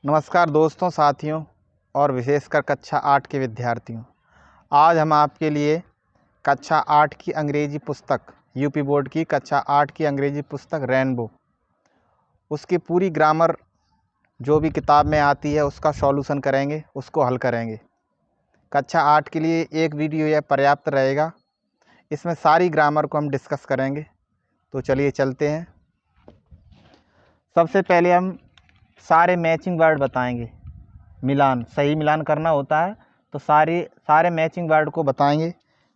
नमस्कार दोस्तों, साथियों और विशेषकर कक्षा 8 के विद्यार्थियों। आज हम आपके लिए कक्षा 8 की अंग्रेजी पुस्तक यूपी बोर्ड की कक्षा 8 की अंग्रेजी पुस्तक रेनबो, उसकी पूरी ग्रामर जो भी किताब में आती है उसका सॉल्यूशन करेंगे, उसको हल करेंगे। कक्षा 8 के लिए एक वीडियो यह पर्याप्त रहेगा। इसमें सारी ग्रामर को हम डिस्कस करेंगे। तो चलिए चलते हैं। सबसे पहले हम सारे मैचिंग वर्ड बताएंगे। मिलान, सही मिलान करना होता है तो सारे मैचिंग वर्ड को बताएंगे।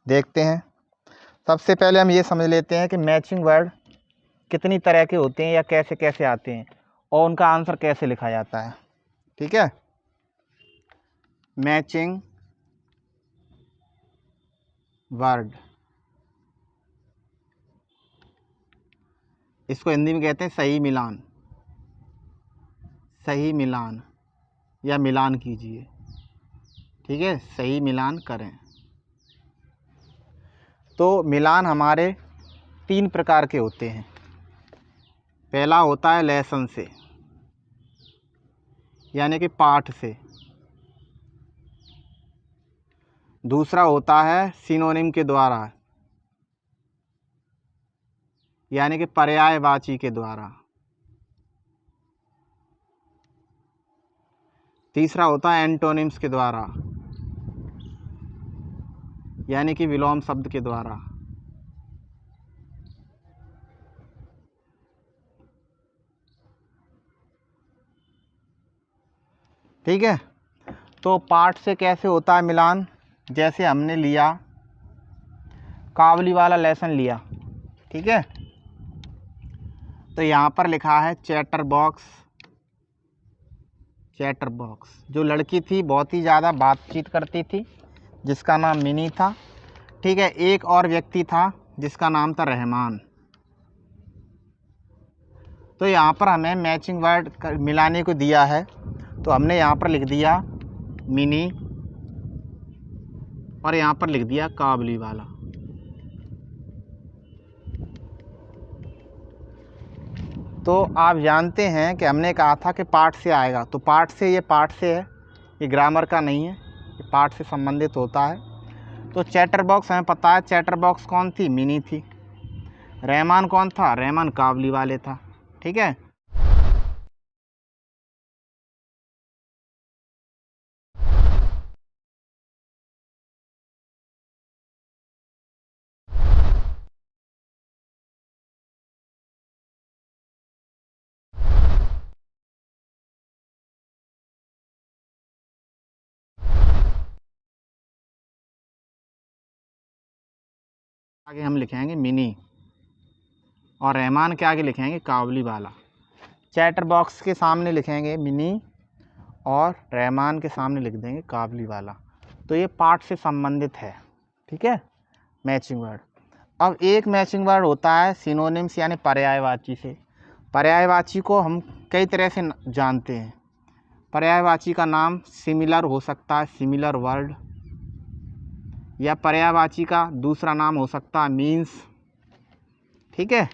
देखते हैं। सबसे पहले हम ये समझ लेते हैं कि मैचिंग वर्ड कितनी तरह के होते हैं या कैसे कैसे आते हैं और उनका आंसर कैसे लिखा जाता है। ठीक है। मैचिंग वर्ड, इसको हिंदी में कहते हैं सही मिलान। सही मिलान या मिलान कीजिए। ठीक है, सही मिलान करें। तो मिलान हमारे 3 प्रकार के होते हैं। पहला होता है लेसन से, यानी कि पाठ से। दूसरा होता है सिनोनिम के द्वारा, यानी कि पर्यायवाची के द्वारा। तीसरा होता है एंटोनिम्स के द्वारा, यानी कि विलोम शब्द के द्वारा। ठीक है। तो पाठ से कैसे होता है मिलान? जैसे हमने लिया काबली वाला लेसन लिया। ठीक है। तो यहाँ पर लिखा है चैटर बॉक्स। चैटर बॉक्स, जो लड़की थी बहुत ही ज़्यादा बातचीत करती थी, जिसका नाम मिनी था। ठीक है। एक और व्यक्ति था जिसका नाम था रहमान। तो यहाँ पर हमें मैचिंग वर्ड मिलाने को दिया है, तो हमने यहाँ पर लिख दिया मिनी और यहाँ पर लिख दिया काबली वाला। तो आप जानते हैं कि हमने कहा था कि पाठ से आएगा, तो पाठ से, ये पाठ से है, ये ग्रामर का नहीं है, ये पाठ से संबंधित होता है। तो चैटर बॉक्स हमें पता है, चैटर बॉक्स कौन थी? मिनी थी। रहमान कौन था? रहमान काबली वाले था। ठीक है। आगे हम लिखेंगे मिनी और रहमान के आगे लिखेंगे काबली वाला। चैटर बॉक्स के सामने लिखेंगे मिनी और रहमान के सामने लिख देंगे काबली वाला। तो ये पाठ से संबंधित है। ठीक है, मैचिंग वर्ड। अब एक मैचिंग वर्ड होता है सिनोनिम्स, यानी पर्यायवाची से। पर्यायवाची को हम कई तरह से जानते हैं। पर्यायवाची का नाम सिमिलर हो सकता है, सिमिलर वर्ड, या पर्यायवाची का दूसरा नाम हो सकता है मीन्स। ठीक है।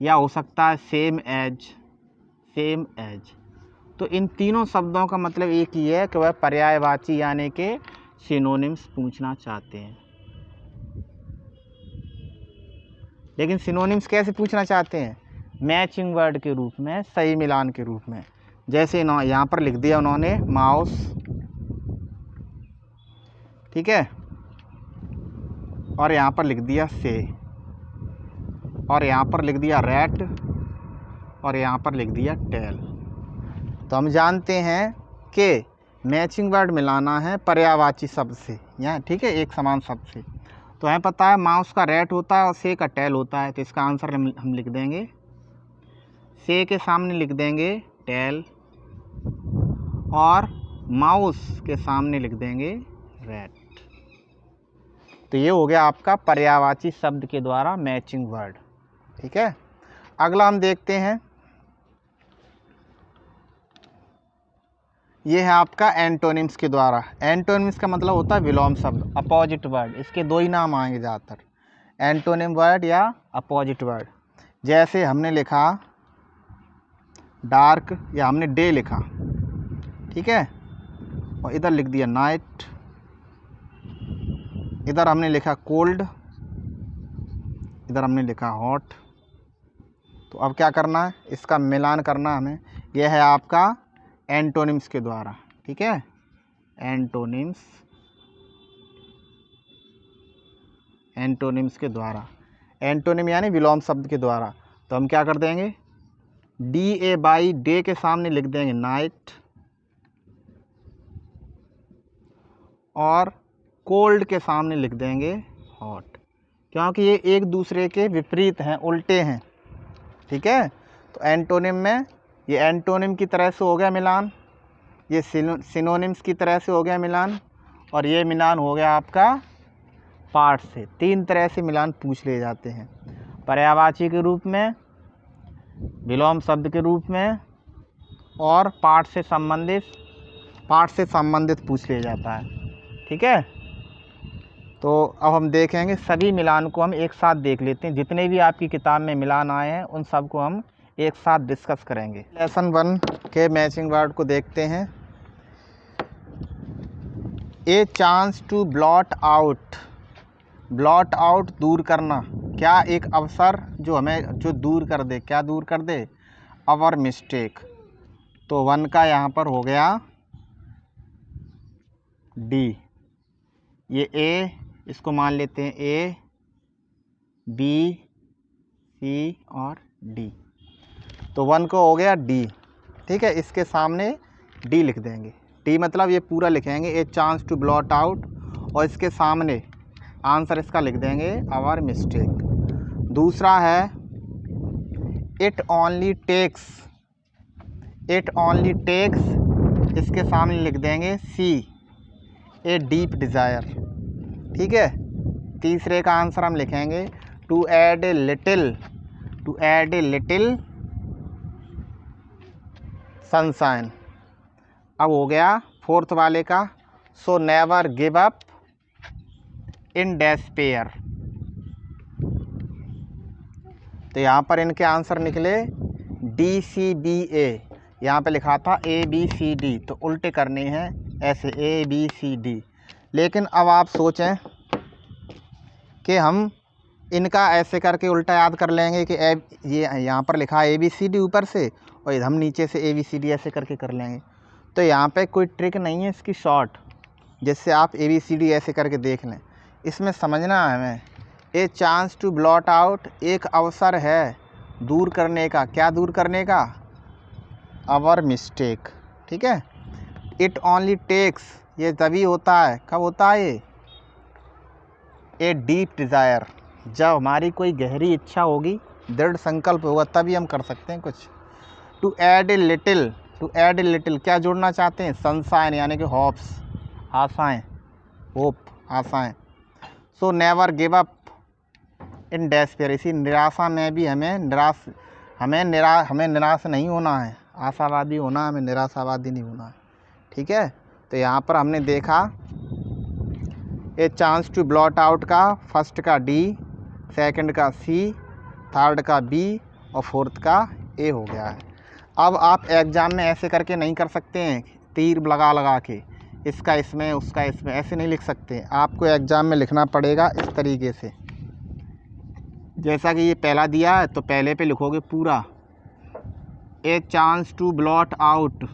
या हो सकता है सेम एज, सेम एज। तो इन तीनों शब्दों का मतलब एक ही है कि वह पर्यायवाची यानी कि सिनोनिम्स पूछना चाहते हैं। लेकिन सिनोनिम्स कैसे पूछना चाहते हैं? मैचिंग वर्ड के रूप में, सही मिलान के रूप में। जैसे यहाँ पर लिख दिया उन्होंने माउस। ठीक है। और यहाँ पर लिख दिया से, और यहाँ पर लिख दिया रैट, और यहाँ पर लिख दिया टेल। तो हम जानते हैं कि मैचिंग वर्ड मिलाना है पर्यायवाची शब्द से, यहाँ ठीक है, एक समान शब्द से। तो हमें पता है माउस का रैट होता है और से का टेल होता है। तो इसका आंसर हम लिख देंगे, से के सामने लिख देंगे टेल और माउस के सामने लिख देंगे रैट। तो ये हो गया आपका पर्यायवाची शब्द के द्वारा मैचिंग वर्ड। ठीक है। अगला हम देखते हैं, ये है आपका एंटोनिम्स के द्वारा। एंटोनिम्स का मतलब होता है विलोम शब्द, अपोजिट वर्ड। इसके दो ही नाम आएंगे ज़्यादातर, एंटोनिम वर्ड या अपोजिट वर्ड। जैसे हमने लिखा डार्क, या हमने डे लिखा, ठीक है, और इधर लिख दिया नाइट, इधर हमने लिखा कोल्ड, इधर हमने लिखा हॉट। तो अब क्या करना है, इसका मिलान करना है हमें। यह है आपका एंटोनिम्स के द्वारा, ठीक है, एंटोनिम्स, एंटोनिम्स के द्वारा, एंटोनिम यानी विलोम शब्द के द्वारा। तो हम क्या कर देंगे, डी ए बाई डे के सामने लिख देंगे नाइट, और कोल्ड के सामने लिख देंगे हॉट, क्योंकि ये एक दूसरे के विपरीत हैं, उल्टे हैं, ठीक है। तो एंटोनिम में ये एंटोनिम की तरह से हो गया मिलान, ये सिनोनिम्स की तरह से हो गया मिलान, और ये मिलान हो गया आपका पार्ट से। 3 तरह से मिलान पूछ लिए जाते हैं, पर्यायवाची के रूप में, विलोम शब्द के रूप में, और पार्ट से संबंधित पूछ लिया जाता है, ठीक है। तो अब हम देखेंगे सभी मिलान को, हम एक साथ देख लेते हैं। जितने भी आपकी किताब में मिलान आए हैं उन सब को हम एक साथ डिस्कस करेंगे। लेसन 1 के मैचिंग वर्ड को देखते हैं। A chance to blot out, blot out दूर करना, क्या एक अवसर जो हमें जो दूर कर दे, क्या दूर कर दे, आवर मिस्टेक। तो 1 का यहाँ पर हो गया डी, ये ए, इसको मान लेते हैं ए, बी, सी और डी। तो 1 को हो गया डी, ठीक है, इसके सामने डी लिख देंगे। डी मतलब ये पूरा लिखेंगे, a chance to blot out, और इसके सामने आंसर इसका लिख देंगे आवर मिस्टेक। दूसरा है it only takes, it only takes, इसके सामने लिख देंगे सी, ए डीप डिज़ायर, ठीक है। तीसरे का आंसर हम लिखेंगे to add a little, to add a little sunshine. अब हो गया 4th वाले का, so never give up in despair. तो यहाँ पर इनके आंसर निकले डी सी बी ए, यहाँ पे लिखा था ए बी सी डी, तो उल्टे करने हैं ऐसे ए बी सी डी। लेकिन अब आप सोचें कि हम इनका ऐसे करके उल्टा याद कर लेंगे कि ये यहाँ पर लिखा है ए बी सी डी ऊपर से, और हम नीचे से ए बी सी डी ऐसे करके कर लेंगे। तो यहाँ पे कोई ट्रिक नहीं है इसकी शॉर्ट, जिससे आप ए बी सी डी ऐसे करके देख लें। इसमें समझना है हमें, a chance to blot out एक अवसर है दूर करने का, क्या दूर करने का, आवर मिस्टेक, ठीक है। इट ओनली टेक्स, ये तभी होता है, कब होता है ये, ए डीप डिज़ायर, जब हमारी कोई गहरी इच्छा होगी, दृढ़ संकल्प होगा, तभी हम कर सकते हैं कुछ। To add a little, to add a little क्या जोड़ना चाहते हैं, सनशाइन यानी कि होप्स, आशाएं, होप, आशाएं। सो never give up in despair, इसी निराशा में भी हमें निराश नहीं होना है, आशावादी होना है, हमें निराशावादी नहीं होना है, ठीक है। तो यहाँ पर हमने देखा a chance to blot out का फर्स्ट का डी, सेकंड का सी, थर्ड का बी, और 4th का ए हो गया है। अब आप एग्ज़ाम में ऐसे करके नहीं कर सकते हैं, तीर लगा लगा के इसका इसमें उसका इसमें, ऐसे नहीं लिख सकते। आपको एग्ज़ाम में लिखना पड़ेगा इस तरीके से, जैसा कि ये पहला दिया है तो पहले पे लिखोगे पूरा a chance to blot out,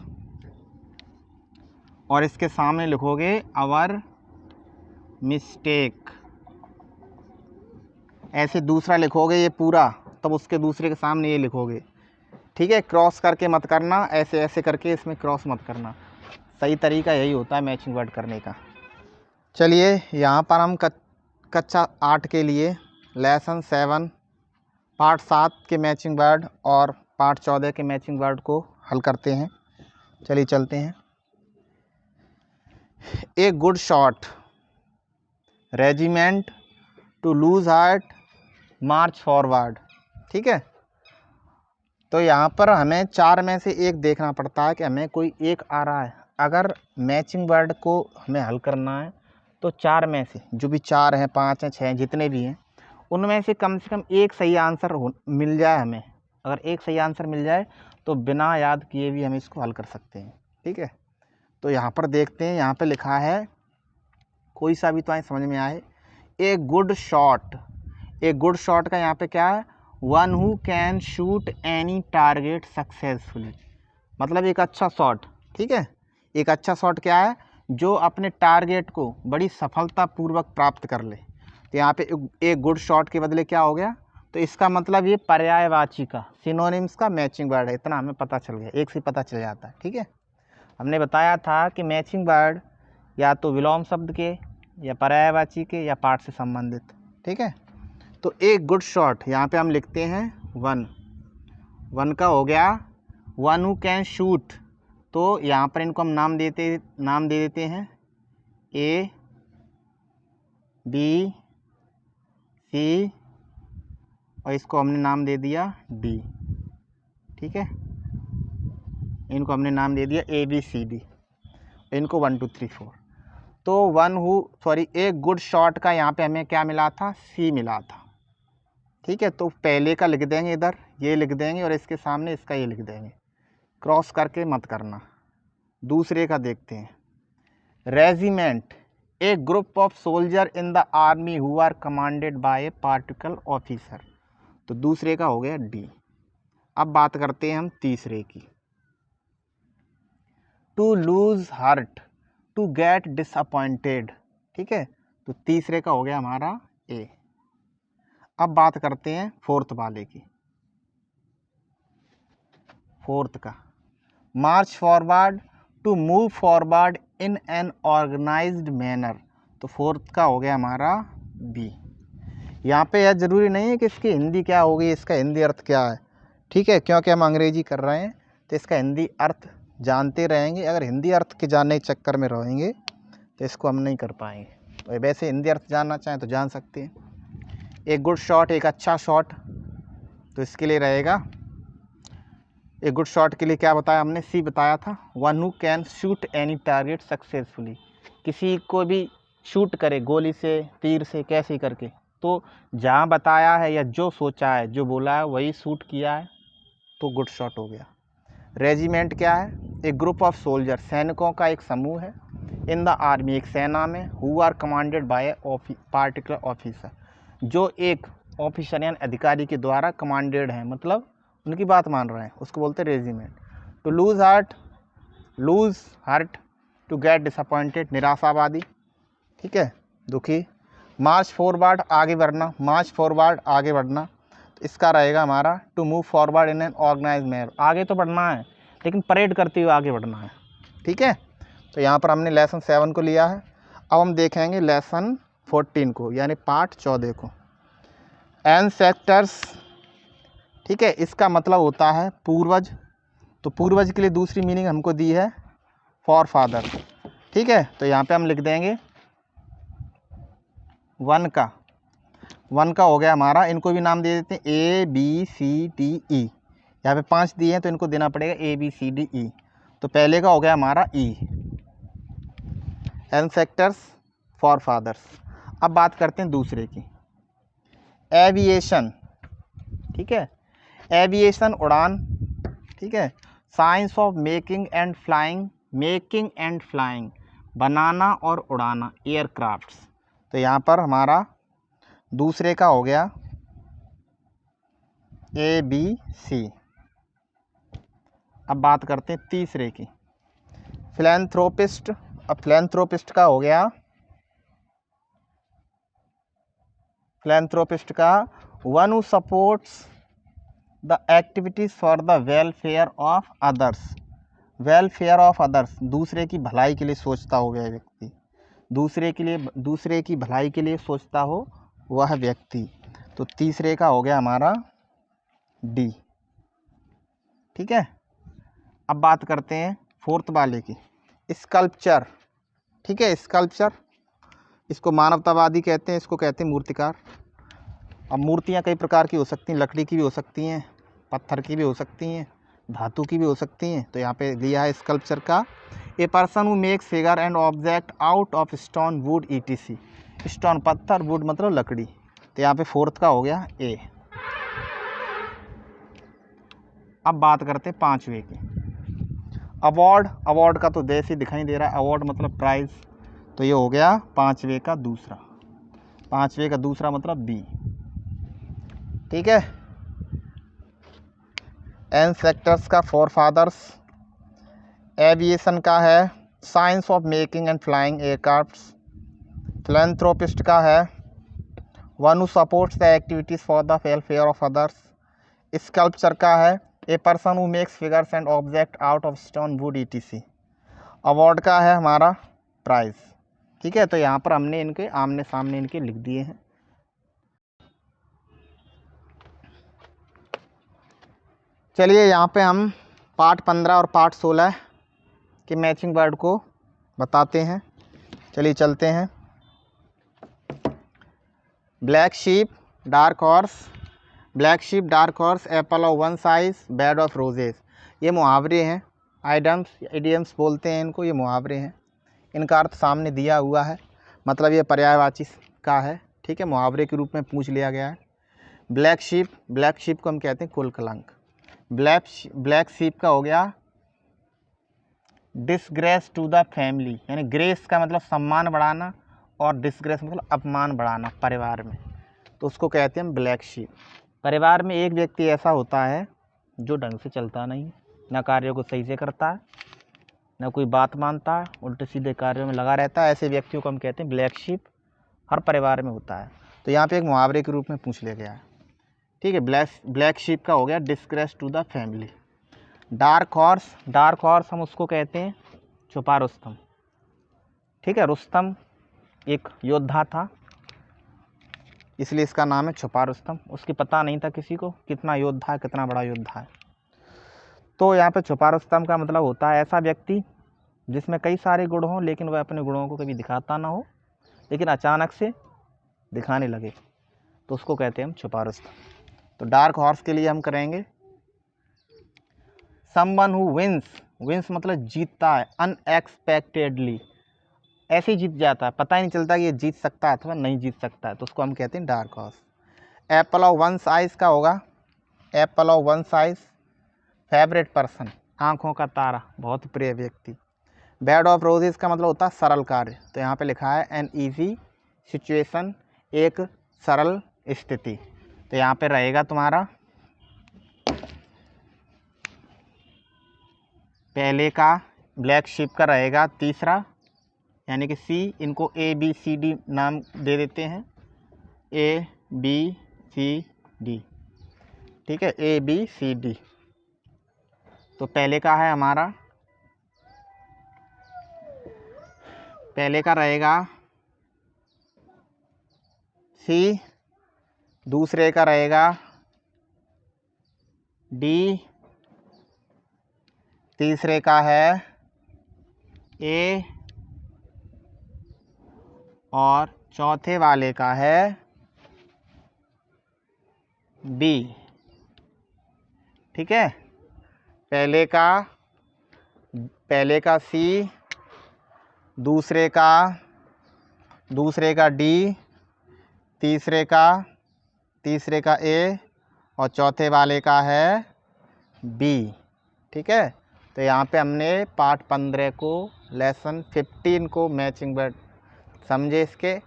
और इसके सामने लिखोगे आवर मिस्टेक, ऐसे दूसरा लिखोगे ये पूरा, तब उसके दूसरे के सामने ये लिखोगे, ठीक है। क्रॉस करके मत करना, ऐसे ऐसे करके इसमें क्रॉस मत करना, सही तरीका यही होता है मैचिंग वर्ड करने का। चलिए यहाँ पर हम कक्षा 8 के लिए लेसन 7 पार्ट 7 के मैचिंग वर्ड और पार्ट 14 के मैचिंग वर्ड को हल करते हैं। चलिए चलते हैं। A good shot, regiment, to lose heart, march forward, ठीक है। तो यहाँ पर हमें 4 में से एक देखना पड़ता है कि हमें कोई एक आ रहा है। अगर मैचिंग वर्ड को हमें हल करना है तो 4 में से जो भी 4 हैं, 5 हैं, 6 हैं, जितने भी हैं, उनमें से कम एक सही आंसर मिल जाए हमें। अगर एक सही आंसर मिल जाए तो बिना याद किए भी हम इसको हल कर सकते हैं। ठीक है, तो यहाँ पर देखते हैं, यहाँ पे लिखा है कोई सा भी तो आए समझ में आए। ए गुड शॉट, ए गुड शॉट का यहाँ पे क्या है, one who can shoot any target successfully, मतलब एक अच्छा शॉट। ठीक है, एक अच्छा शॉट क्या है, जो अपने टारगेट को बड़ी सफलतापूर्वक प्राप्त कर ले। तो यहाँ पे एक गुड शॉट के बदले क्या हो गया, तो इसका मतलब ये पर्यायवाची का, सिनोनिम्स का मैचिंग वर्ड है। इतना हमें पता चल गया, एक से पता चल जाता है। ठीक है, हमने बताया था कि मैचिंग वर्ड या तो विलोम शब्द के या पर्यायवाची के या पाठ से संबंधित। ठीक है, तो एक गुड शॉट यहाँ पे हम लिखते हैं वन, वन का हो गया वन हु कैन शूट, तो यहाँ पर इनको हम नाम दे देते हैं ए बी सी, और इसको हमने नाम दे दिया डी। ठीक है, इनको हमने नाम दे दिया ए बी सी डी, इनको 1 2 3 4। तो एक गुड शॉट का यहाँ पे हमें क्या मिला था, सी मिला था। ठीक है, तो पहले का लिख देंगे, इधर ये लिख देंगे और इसके सामने इसका ये लिख देंगे, क्रॉस करके मत करना। दूसरे का देखते हैं, regiment, a group of soldier in the army who are commanded by a particular officer, तो दूसरे का हो गया डी। अब बात करते हैं हम तीसरे की, to lose heart, to get disappointed. ठीक है, तो तीसरे का हो गया हमारा ए। अब बात करते हैं फोर्थ वाले की, फोर्थ का, march forward, to move forward in an organised manner, तो फोर्थ का हो गया हमारा बी। यहाँ पे यह ज़रूरी नहीं है कि इसकी हिंदी क्या होगी, इसका हिंदी अर्थ क्या है। ठीक है, क्योंकि हम अंग्रेजी कर रहे हैं तो इसका हिंदी अर्थ जानते रहेंगे। अगर हिंदी अर्थ के जानने के चक्कर में रहेंगे तो इसको हम नहीं कर पाएंगे। तो वैसे हिंदी अर्थ जानना चाहें तो जान सकते हैं। एक गुड शॉट, एक अच्छा शॉट, तो इसके लिए रहेगा, एक गुड शॉट के लिए क्या बताया हमने, सी बताया था, one who can shoot any target successfully, किसी को भी शूट करे गोली से, तीर से, कैसे करके, तो जहाँ बताया है या जो सोचा है, जो बोला है वही शूट किया है, तो गुड शॉट हो गया। रेजिमेंट क्या है, एक ग्रुप ऑफ सोल्जर, सैनिकों का एक समूह है, इन द आर्मी, एक सेना में, who are commanded by particular officer, जो एक ऑफिसर यानी अधिकारी के द्वारा कमांडेड है, मतलब उनकी बात मान रहे हैं, उसको बोलते हैं regiment. To lose heart, to get disappointed, निराशावादी। ठीक है, दुखी। मार्च फॉरवर्ड, आगे बढ़ना, मार्च फॉरवर्ड आगे बढ़ना, तो इसका रहेगा हमारा to move forward in an organise manner, आगे तो बढ़ना है लेकिन परेड करते हुए आगे बढ़ना है। ठीक है, तो यहाँ पर हमने लेसन 7 को लिया है। अब हम देखेंगे लेसन 14 को, यानी पाठ 14 को, एंसेस्टर्स। ठीक है, इसका मतलब होता है पूर्वज, तो पूर्वज के लिए दूसरी मीनिंग हमको दी है फॉर फादर। ठीक है, तो यहाँ पे हम लिख देंगे वन का हो गया हमारा, इनको भी नाम दे देते हैं A B C D E, यहाँ पे 5 दिए हैं तो इनको देना पड़ेगा A B C D E. तो पहले का हो गया हमारा ई, एंसेस्टर्स फॉर फादर्स। अब बात करते हैं दूसरे की, एविएशन। ठीक है, एविएशन उड़ान। ठीक है, science of making and flying, बनाना और उड़ाना, एयरक्राफ्ट्स। तो यहाँ पर हमारा दूसरे का हो गया ए बी सी। अब बात करते हैं तीसरे की, फिलैंथ्रोपिस्ट। अब फिलैंथ्रोपिस्ट का हो गया, फिलैंथ्रोपिस्ट का one who supports the activities for the welfare of others, welfare of others, दूसरे की भलाई के लिए सोचता हो वह व्यक्ति, दूसरे की भलाई के लिए सोचता हो वह व्यक्ति। तो तीसरे का हो गया हमारा डी। ठीक है, अब बात करते हैं फोर्थ वाले की, स्कल्पचर। ठीक है, स्कल्पचर, इसको मानवतावादी कहते हैं, इसको कहते हैं मूर्तिकार। अब मूर्तियाँ कई प्रकार की हो सकती हैं, लकड़ी की भी हो सकती हैं, पत्थर की भी हो सकती हैं, धातु की भी हो सकती हैं। तो यहाँ पे लिया है स्कल्पचर का, ए person who makes figure and object out of stone, would etc, stone पत्थर, वुड मतलब लकड़ी। तो यहाँ पे फोर्थ का हो गया ए। अब बात करते हैं 5वें की। अवार्ड, अवार्ड का तो जैसे ही दिखाई दे रहा है, अवार्ड मतलब प्राइज़, तो ये हो गया 5वें का दूसरा। 5वें का दूसरा मतलब बी। ठीक है। एन सेक्टर्स का फोरफादर्स, एविएशन का है science of making and flying aircraft, philanthropist का है one who supports the activities for the welfare of others, sculpture का है ए person who makes figures and object out of stone would etc। Award का है हमारा price. ठीक है, तो यहाँ पर हमने इनके आमने सामने इनके लिख दिए हैं। चलिए यहाँ पे हम पार्ट 15 और पार्ट 16 के मैचिंग वर्ड को बताते हैं। चलिए चलते हैं। Black sheep, dark horse, black sheep, dark horse, Apple of one size, bed of roses, ये मुहावरे हैं। आइडम्स, इडियम्स बोलते हैं इनको, ये मुहावरे हैं। इनका अर्थ सामने दिया हुआ है, मतलब ये पर्यायवाची का है। ठीक है, मुहावरे के रूप में पूछ लिया गया है। ब्लैक शीप, ब्लैक शीप को हम कहते हैं कुल कलंक। ब्लैक शीप का हो गया डिसग्रेस टू द फैमिली, यानी ग्रेस का मतलब सम्मान बढ़ाना और डिसग्रेस मतलब अपमान बढ़ाना परिवार में, तो उसको कहते हैं हम ब्लैक शीप। परिवार में एक व्यक्ति ऐसा होता है जो ढंग से चलता नहीं, ना कार्यों को सही से करता है, ना कोई बात मानता है, उल्टे सीधे कार्यों में लगा रहता है। ऐसे व्यक्तियों को हम कहते हैं ब्लैक शीप। हर परिवार में होता है, तो यहाँ पे एक मुहावरे के रूप में पूछ लिया गया है। ठीक है, ब्लैक शीप का हो गया disgrace to the family. Dark horse, dark horse हम उसको कहते हैं छुपा रुस्तम। ठीक है, रुस्तम एक योद्धा था, इसलिए इसका नाम है छुपा रुस्तम। उसकी पता नहीं था किसी को कितना योद्धा है, कितना बड़ा योद्धा है। तो यहाँ पे छुपा रुस्तम का मतलब होता है ऐसा व्यक्ति जिसमें कई सारे गुण हों, लेकिन वह अपने गुणों को कभी दिखाता ना हो, लेकिन अचानक से दिखाने लगे, तो उसको कहते हैं हम छुपा रुस्तम। तो डार्क हॉर्स के लिए हम करेंगे समवन हु विंस, विंस मतलब जीतता है, अनएक्सपेक्टेडली, ऐसे ही जीत जाता है, पता ही नहीं चलता कि ये जीत सकता है अथवा नहीं जीत सकता है, तो उसको हम कहते हैं dark horse. Apple of one size का होगा, Apple of one size favourite person, आँखों का तारा, बहुत प्रिय व्यक्ति। बेड ऑफ रोजेस का मतलब होता है सरल कार्य, तो यहाँ पे लिखा है एन ईजी सिचुएशन, एक सरल स्थिति, तो यहाँ पे रहेगा तुम्हारा पहले का ब्लैक शिप का रहेगा तीसरा, यानी कि सी। इनको ABCD नाम दे देते हैं, ABCD। ठीक है, ABCD। तो पहले का है हमारा, पहले का रहेगा C, दूसरे का रहेगा D, तीसरे का है A और चौथे वाले का है B। ठीक है, पहले का C, दूसरे का D, तीसरे का A और चौथे वाले का है B। ठीक है, तो यहाँ पे हमने पार्ट 15 को लेसन 15 को मैचिंग वर्ड समझे इसके,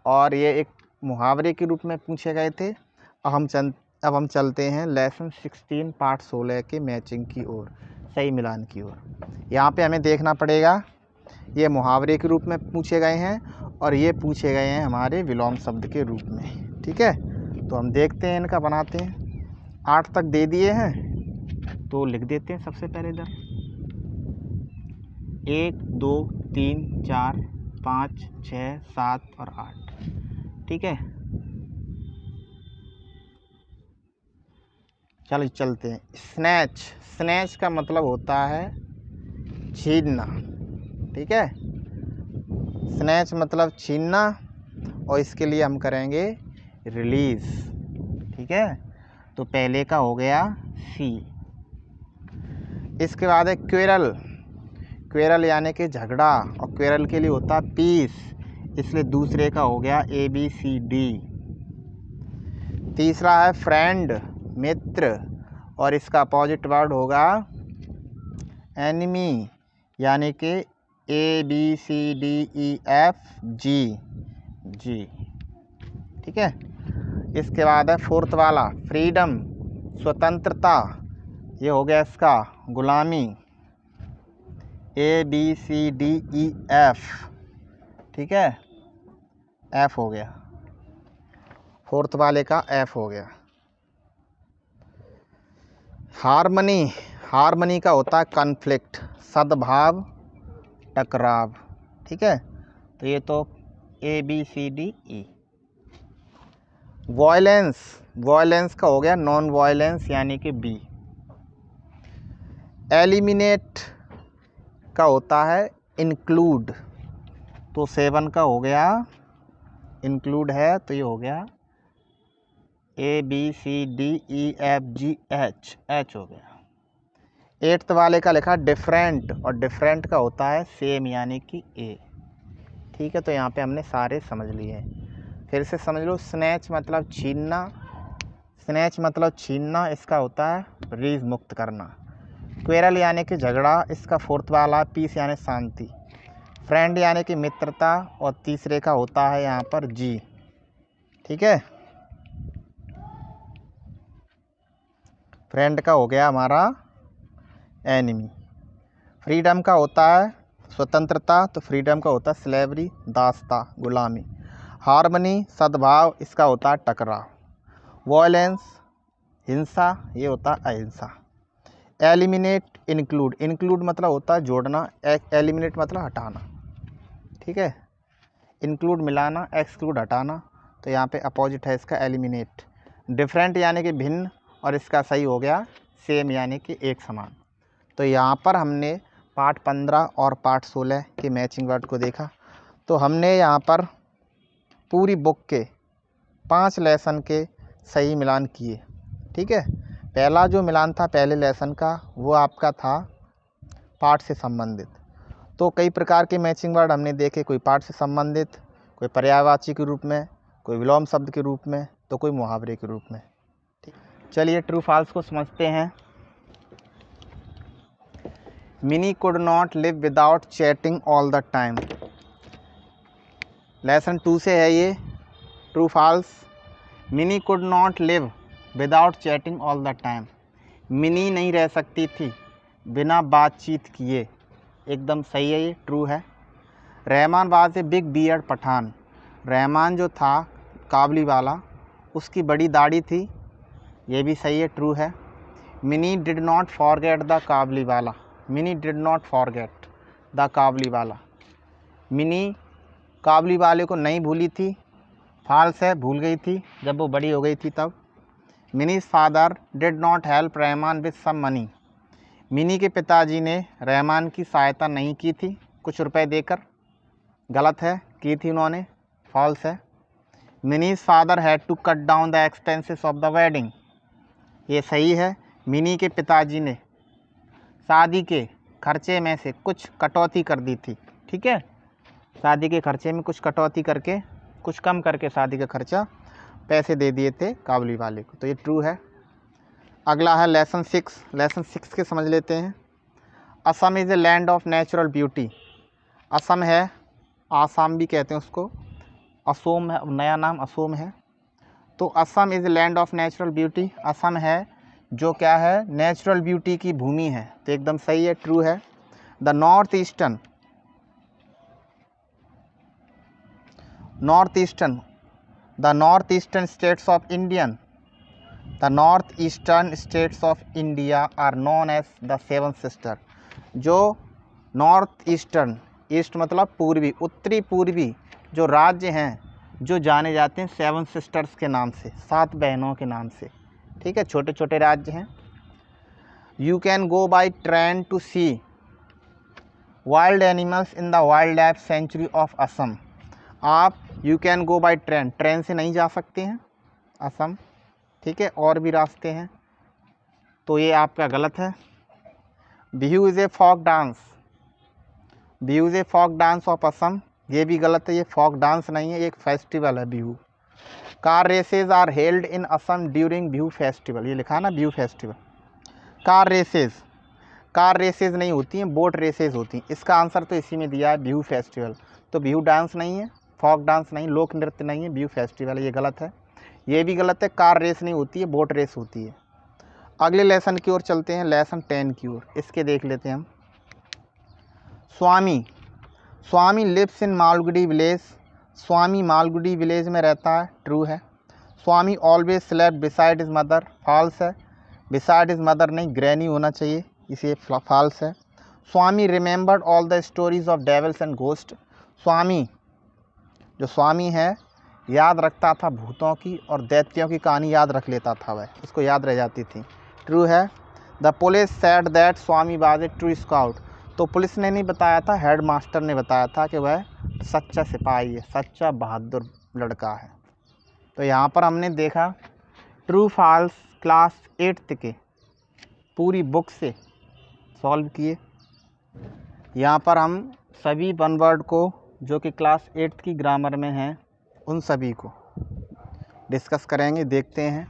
और ये एक मुहावरे के रूप में पूछे गए थे। अब हम चलते हैं लेसन 16 पार्ट 16 के मैचिंग की ओर, सही मिलान की ओर। यहाँ पे हमें देखना पड़ेगा, ये मुहावरे के रूप में पूछे गए हैं और ये पूछे गए हैं हमारे विलोम शब्द के रूप में। ठीक है, तो हम देखते हैं, इनका बनाते हैं। 8 तक दे दिए हैं, तो लिख देते हैं सबसे पहले इधर 1 2 3 4 5 6 7 और 8। ठीक है, चलो चलते हैं। स्नैच, स्नैच का मतलब होता है छीनना। ठीक है, स्नैच मतलब छीनना, और इसके लिए हम करेंगे रिलीज। ठीक है, तो पहले का हो गया सी। इसके बाद है क्वेरल, क्वेरल यानी कि झगड़ा, और क्वेरल के लिए होता है पीस, इसलिए दूसरे का हो गया ABCD। तीसरा है फ्रेंड, मित्र, और इसका अपोजिट वर्ड होगा एनिमी, यानी कि ABCDEFG, जी, ठीक है। इसके बाद है फोर्थ वाला फ्रीडम, स्वतंत्रता, ये हो गया इसका गुलामी, ABCDEF, ठीक है, F हो गया, फोर्थ वाले का F हो गया। हार्मनी, हार्मनी का होता है कॉन्फ्लिक्ट, सद्भाव, टकराव, ठीक है। तो ये तो ABCDE। वॉयलेंस, वॉयलेंस का हो गया नॉन वॉयलेंस, यानी कि B। एलिमिनेट का होता है इंक्लूड, तो 7 का हो गया इंक्लूड है, तो ये हो गया ABCDEFGH, H हो गया। 8th वाले का लिखा डिफरेंट, और डिफरेंट का होता है सेम, यानी कि A, ठीक है। तो यहाँ पे हमने सारे समझ लिए हैं। फिर से समझ लो, स्नैच मतलब छीनना, स्नैच मतलब छीनना, इसका होता है रीज मुक्त करना। क्वेरल यानी कि झगड़ा, इसका फोर्थ वाला पीस यानी शांति। फ्रेंड यानी कि मित्रता, और तीसरे का होता है यहाँ पर जी, ठीक है। फ्रेंड का हो गया हमारा एनिमी। फ्रीडम का होता है स्वतंत्रता, तो फ्रीडम का होता है स्लेवरी, दासता, गुलामी। हार्मनी सद्भाव, इसका होता है टकराव। वॉयलेंस हिंसा, ये होता है अहिंसा। एलिमिनेट इंक्लूड, इंक्लूड मतलब होता है जोड़ना, एलिमिनेट मतलब हटाना, ठीक है। इंक्लूड मिलाना, एक्सक्लूड हटाना, तो यहाँ पे अपोजिट है इसका एलिमिनेट। डिफरेंट यानी कि भिन्न, और इसका सही हो गया सेम, यानी कि एक समान। तो यहाँ पर हमने पार्ट 15 और पार्ट 16 के मैचिंग वर्ड को देखा। तो हमने यहाँ पर पूरी बुक के 5 लेसन के सही मिलान किए, ठीक है। पहला जो मिलान था पहले लेसन का, वो आपका था पाठ से संबंधित। तो कई प्रकार के मैचिंग वर्ड हमने देखे, कोई पाठ से संबंधित, कोई पर्यायवाची के रूप में, कोई विलोम शब्द के रूप में, तो कोई मुहावरे के रूप में। ठीक, चलिए ट्रू फॉल्स को समझते हैं। Mini could not live without chatting all the time, lesson 2 से है ये। True false, Mini could not live without chatting all the time, Mini नहीं रह सकती थी बिना बातचीत किए, एकदम सही है, ये ट्रू है। Rahman was a big beard Pathan, Rahman जो था काबली वाला, उसकी बड़ी दाढ़ी थी, ये भी सही है, ट्रू है। Mini did not forget the Kabuliwala, Mini did not forget the Kabuliwala, Mini काबली वाले को नहीं भूली थी, फॉल्स है, भूल गई थी जब वो बड़ी हो गई थी तब। Mini's father did not help Rahman with some money, Mini के पिताजी ने रहमान की सहायता नहीं की थी कुछ रुपए देकर, गलत है, की थी उन्होंने, फॉल्स है। Mini's father had to cut down the expenses of the wedding, ये सही है, मिनी के पिताजी ने शादी के खर्चे में से कुछ कटौती कर दी थी, ठीक है। शादी के खर्चे में कुछ कटौती करके, कुछ कम करके शादी का खर्चा पैसे दे दिए थे काबली वाले को, तो ये ट्रू है। अगला है लेसन 6, लेसन 6 के समझ लेते हैं। Assam is a land of natural beauty, Assam है, आसाम भी कहते हैं उसको, असोम है, नया नाम असोम है। तो Assam is a land of natural beauty, Assam है जो क्या है, नेचुरल ब्यूटी की भूमि है, तो एकदम सही है, ट्रू है। The north eastern, the north eastern states of Indian, the north eastern states of India are known as the seven sister, जो नॉर्थ ईस्टर्न, ईस्ट मतलब पूर्वी, उत्तरी पूर्वी जो राज्य हैं, जो जाने जाते हैं 7 सिस्टर्स के नाम से, 7 बहनों के नाम से, ठीक है, छोटे छोटे राज्य हैं। You can go by train to see wild animals in the wildlife sanctuary of Assam, आप you can go by train, train से नहीं जा सकते हैं असम, ठीक है, और भी रास्ते हैं, तो ये आपका गलत है। Bihu is a folk dance, Bihu is a folk dance of Assam, ये भी गलत है, ये फोक डांस नहीं है, ये एक फेस्टिवल है Bihu. Car races are held in Assam during Bihu festival, ये लिखा है ना Bihu festival, car races, car races नहीं होती हैं, बोट रेसेस होती हैं। इसका आंसर तो इसी में दिया है, बिहू फेस्टिवल। तो बिहू डांस नहीं है, फोक डांस नहीं, लोक नृत्य नहीं है, बिहू फेस्टिवल, ये गलत है। ये भी गलत है, कार रेस नहीं होती है, बोट रेस होती है। अगले लेसन की ओर चलते हैं, लेसन 10 की ओर। इसके देख लेते हैं हम। Swami, Swami lives in Malgudi village. Swami Malgudi village में रहता है, ट्रू है। Swami always slept beside his mother, false है। बिसाइड हिज मदर नहीं, ग्रैनी होना चाहिए, इसे फॉल्स है। Swami remembered all the stories of devils and ghost. Swami, जो स्वामी है, याद रखता था भूतों की और दैत्यों की कहानी याद रख लेता था, वह उसको याद रह जाती थी, ट्रू है। The police said that Swami was a true scout. तो पुलिस ने नहीं बताया था, हेड मास्टर ने बताया था कि वह सच्चा सिपाही है, सच्चा बहादुर लड़का है। तो यहाँ पर हमने देखा ट्रू फॉल्स क्लास 8th के पूरी बुक से सॉल्व किए। यहाँ पर हम सभी वन वर्ड को जो कि क्लास 8th की ग्रामर में हैं, उन सभी को डिस्कस करेंगे। देखते हैं।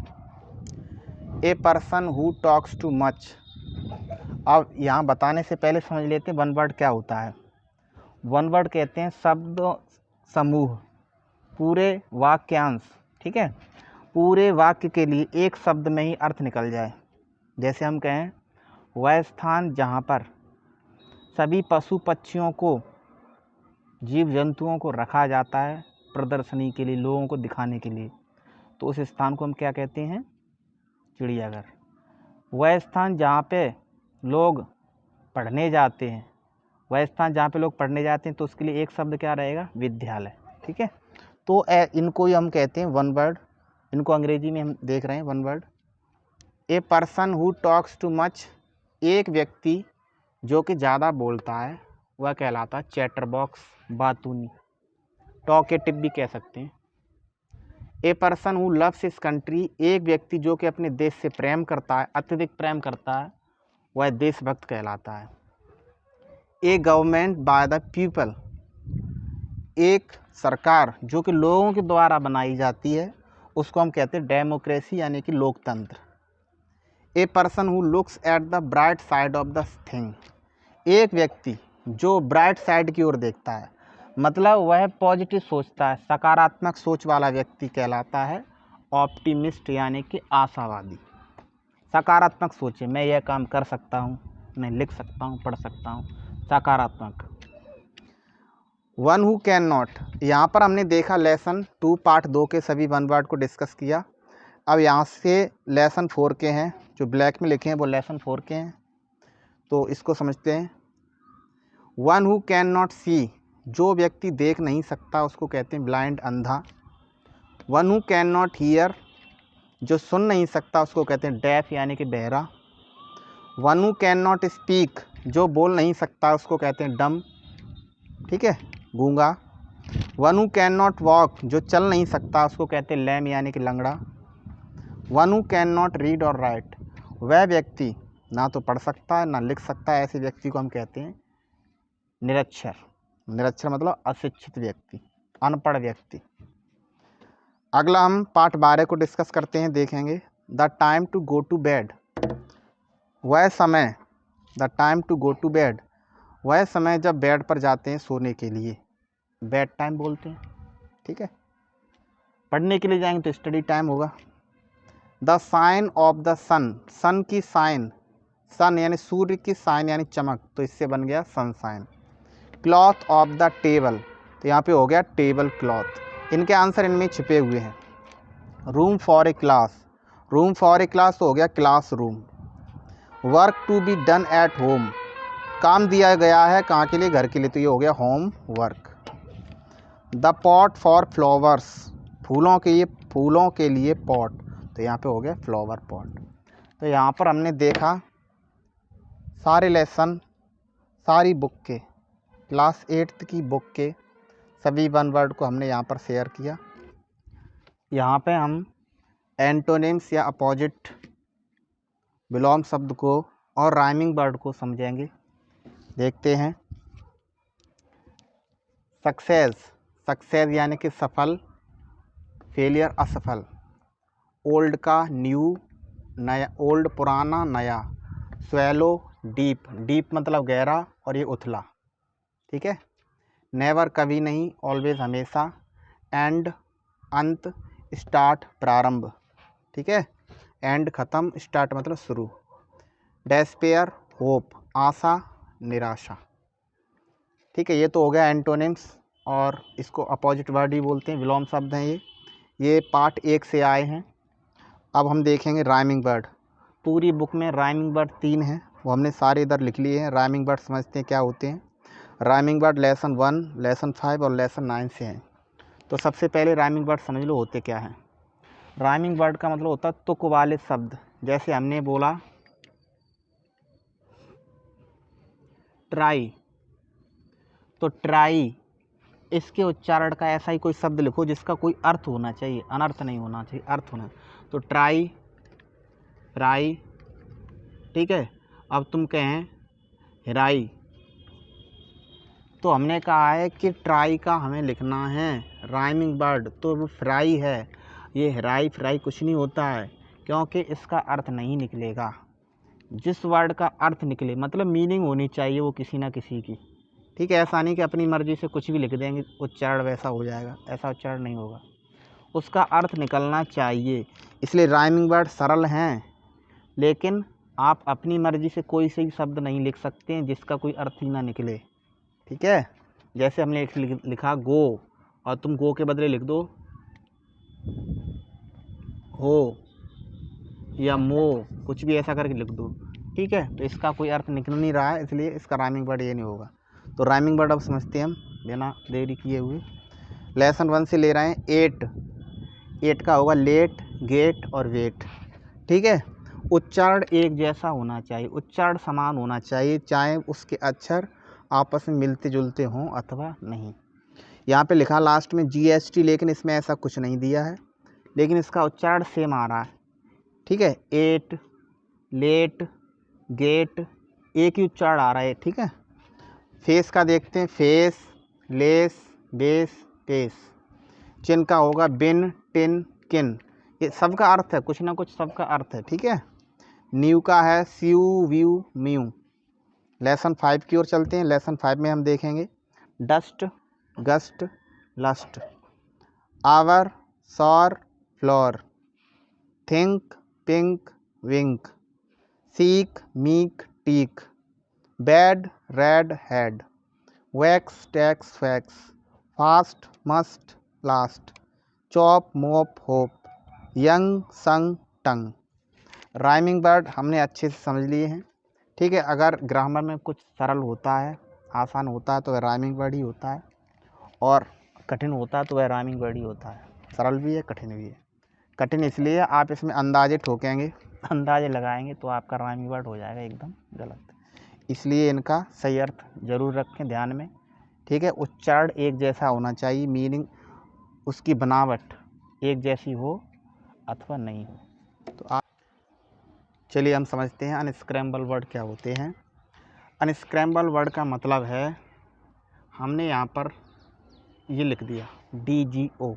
ए person who talks too much. अब यहाँ बताने से पहले समझ लेते हैं वन वर्ड क्या होता है। वन वर्ड कहते हैं शब्द समूह, पूरे वाक्यांश, ठीक है, पूरे वाक्य के लिए एक शब्द में ही अर्थ निकल जाए। जैसे हम कहें वह स्थान जहाँ पर सभी पशु पक्षियों को, जीव जंतुओं को रखा जाता है प्रदर्शनी के लिए, लोगों को दिखाने के लिए, तो उस स्थान को हम क्या कहते हैं, चिड़ियाघर। वह स्थान जहाँ पे लोग पढ़ने जाते हैं, वह स्थान जहाँ पे लोग पढ़ने जाते हैं, तो उसके लिए एक शब्द क्या रहेगा, विद्यालय, ठीक है। तो इनको ही हम कहते हैं वन वर्ड। इनको अंग्रेजी में हम देख रहे हैं one word. A person who talks too much, एक व्यक्ति जो कि ज़्यादा बोलता है, वह कहलाता है चैटर बॉक्स, बातूनी, टॉकेटिव भी कह सकते हैं। ए person who loves his country, एक व्यक्ति जो कि अपने देश से प्रेम करता है, अत्यधिक प्रेम करता है, वह देशभक्त कहलाता है। ए गवर्नमेंट बाय द पीपल, एक सरकार जो कि लोगों के द्वारा बनाई जाती है, उसको हम कहते हैं डेमोक्रेसी यानी कि लोकतंत्र। ए person who looks at the bright side of the thing, एक व्यक्ति जो ब्राइट साइड की ओर देखता है, मतलब वह पॉजिटिव सोचता है, सकारात्मक सोच वाला व्यक्ति कहलाता है ऑप्टिमिस्ट यानी कि आशावादी। सकारात्मक सोचे, मैं यह काम कर सकता हूँ, मैं लिख सकता हूँ, पढ़ सकता हूँ, सकारात्मक। वन हु कैन नॉट, यहाँ पर हमने देखा लेसन 2 पार्ट 2 के सभी वन वर्ड को डिस्कस किया। अब यहाँ से लेसन 4 के हैं, जो ब्लैक में लिखे हैं वो लेसन 4 के हैं, तो इसको समझते हैं। वन हु कैन नॉट सी, जो व्यक्ति देख नहीं सकता उसको कहते हैं ब्लाइंड, अंधा। One who can not here, जो सुन नहीं सकता उसको कहते हैं डेफ यानी कि बहरा। One who can not speak, जो बोल नहीं सकता उसको कहते हैं डम, ठीक है, गूंगा। One who can not walk, जो चल नहीं सकता उसको कहते हैं लैम यानी कि लंगड़ा। One who can not read और राइट, वह व्यक्ति ना तो पढ़ सकता है ना लिख सकता है, ऐसे व्यक्ति को हम कहते हैं निरक्षर। निरक्षर मतलब अशिक्षित व्यक्ति, अनपढ़ व्यक्ति। अगला हम पार्ट 12 को डिस्कस करते हैं, देखेंगे। The time to go to bed, वह समय, the time to go to bed, वह समय जब बेड पर जाते हैं सोने के लिए, बेड टाइम बोलते हैं, ठीक है। पढ़ने के लिए जाएंगे तो स्टडी टाइम होगा। द साइन ऑफ द सन, सन की साइन, सन यानी सूर्य की साइन यानी चमक, तो इससे बन गया sunshine. Cloth of the table, तो यहाँ पे हो गया टेबल क्लॉथ। इनके आंसर इनमें छिपे हुए हैं। Room for a class, room for a class तो हो गया class room. Work to be done at home, काम दिया गया है कहाँ के लिए, घर के लिए, तो ये हो गया home work. The pot for flowers, फूलों के लिए पॉट, तो यहाँ पे हो गया फ्लावर पॉट। तो यहाँ पर हमने देखा सारे लेसन, सारी बुक के, क्लास 8th की बुक के सभी वन वर्ड को हमने यहाँ पर शेयर किया। यहाँ पे हम एंटोनिम्स या अपोजिट बिलोंग शब्द को और राइमिंग वर्ड को समझेंगे। देखते हैं। सक्सेस, सक्सेस यानी कि सफल, फेलियर असफल। ओल्ड का न्यू, नया, ओल्ड पुराना, नया, स्वैलो, डीप, डीप मतलब गहरा और ये उथला, ठीक है। नेवर कभी नहीं, ऑलवेज हमेशा, एंड अंत, स्टार्ट प्रारंभ, ठीक है। एंड ख़त्म, स्टार्ट मतलब शुरू। डेस्पेयर होप, आशा निराशा, ठीक है। ये तो हो गया एंटोनिम्स, और इसको अपोजिट वर्ड ही बोलते हैं, विलोम शब्द हैं ये पार्ट 1 से आए हैं। अब हम देखेंगे राइमिंग वर्ड। पूरी बुक में राइमिंग वर्ड 3 हैं, वो हमने सारे इधर लिख लिए हैं। राइमिंग वर्ड समझते हैं क्या होते हैं। राइमिंग वर्ड लेसन 1, लेसन 5 और लेसन 9 से हैं। तो सबसे पहले राइमिंग वर्ड समझ लो होते क्या हैं। राइमिंग वर्ड का मतलब होता है तुक वाले शब्द। जैसे हमने बोला ट्राई, तो ट्राई, इसके उच्चारण का ऐसा ही कोई शब्द लिखो जिसका कोई अर्थ होना चाहिए, अनर्थ नहीं होना चाहिए, अर्थ होना। तो ट्राई, राई, ठीक है। अब तुम कहें हिराई, तो हमने कहा है कि ट्राई का हमें लिखना है राइमिंग वर्ड, तो वो फ्राई है। ये हिराई फ्राई कुछ नहीं होता है, क्योंकि इसका अर्थ नहीं निकलेगा। जिस वर्ड का अर्थ निकले, मतलब मीनिंग होनी चाहिए वो किसी ना किसी की, ठीक है। ऐसा नहीं कि अपनी मर्ज़ी से कुछ भी लिख देंगे, उच्चारण वैसा हो जाएगा, ऐसा उच्चारण नहीं होगा, उसका अर्थ निकलना चाहिए। इसलिए राइमिंग वर्ड सरल हैं, लेकिन आप अपनी मर्ज़ी से कोई से भी शब्द नहीं लिख सकते हैं जिसका कोई अर्थ ही ना निकले, ठीक है। जैसे हमने लिखा गो, और तुम गो के बदले लिख दो हो या मो, कुछ भी ऐसा करके लिख दो, ठीक है। तो इसका कोई अर्थ निकल नहीं रहा है, इसलिए इसका राइमिंग वर्ड ये नहीं होगा। तो राइमिंग वर्ड अब समझते हैं हम बिना देरी किए हुए। लेसन 1 से ले रहे हैं 8, 8 का होगा लेट, गेट और वेट, ठीक है। उच्चारण एक जैसा होना चाहिए, उच्चारण समान होना चाहिए, चाहे उसके अक्षर आपस में मिलते जुलते हों अथवा नहीं। यहाँ पे लिखा लास्ट में GST, लेकिन इसमें ऐसा कुछ नहीं दिया है, लेकिन इसका उच्चारण सेम आ रहा है, ठीक है। 8, लेट, गेट, एक ही उच्चारण आ रहा है, ठीक है। फेस का देखते हैं, फेस, लेस, बेस, पेस। चिन का होगा बिन, टिन, किन, ये सबका अर्थ है, कुछ ना कुछ सबका अर्थ है, ठीक है। न्यू का है स्यू, व्यू, म्यू। लेसन 5 की ओर चलते हैं। लेसन 5 में हम देखेंगे dust, gust, lust, hour, sour, flour, think, pink, wink, seek, meek, teak, bad, red, head, wax, tax, fax, fast, must, last, chop, mop, hope, young, sung, tongue. Rhyming word हमने अच्छे से समझ लिए हैं, ठीक है। अगर ग्रामर में कुछ सरल होता है, आसान होता है, तो वह राइमिंग वर्ड ही होता है, और कठिन होता है तो वह राइमिंग वर्ड ही होता है। सरल भी है, कठिन भी है। कठिन इसलिए आप इसमें अंदाजे ठोकेंगे, अंदाजे लगाएंगे तो आपका राइमिंग वर्ड हो जाएगा एकदम गलत, इसलिए इनका सही अर्थ ज़रूर रखें ध्यान में, ठीक है। उच्चारण एक जैसा होना चाहिए, मीनिंग उसकी बनावट एक जैसी हो अथवा नहीं हो। तो आप चलिए हम समझते हैं अनस्क्रैम्बल वर्ड क्या होते हैं। अनस्क्रैम्बल वर्ड का मतलब है, हमने यहाँ पर ये लिख दिया DGO,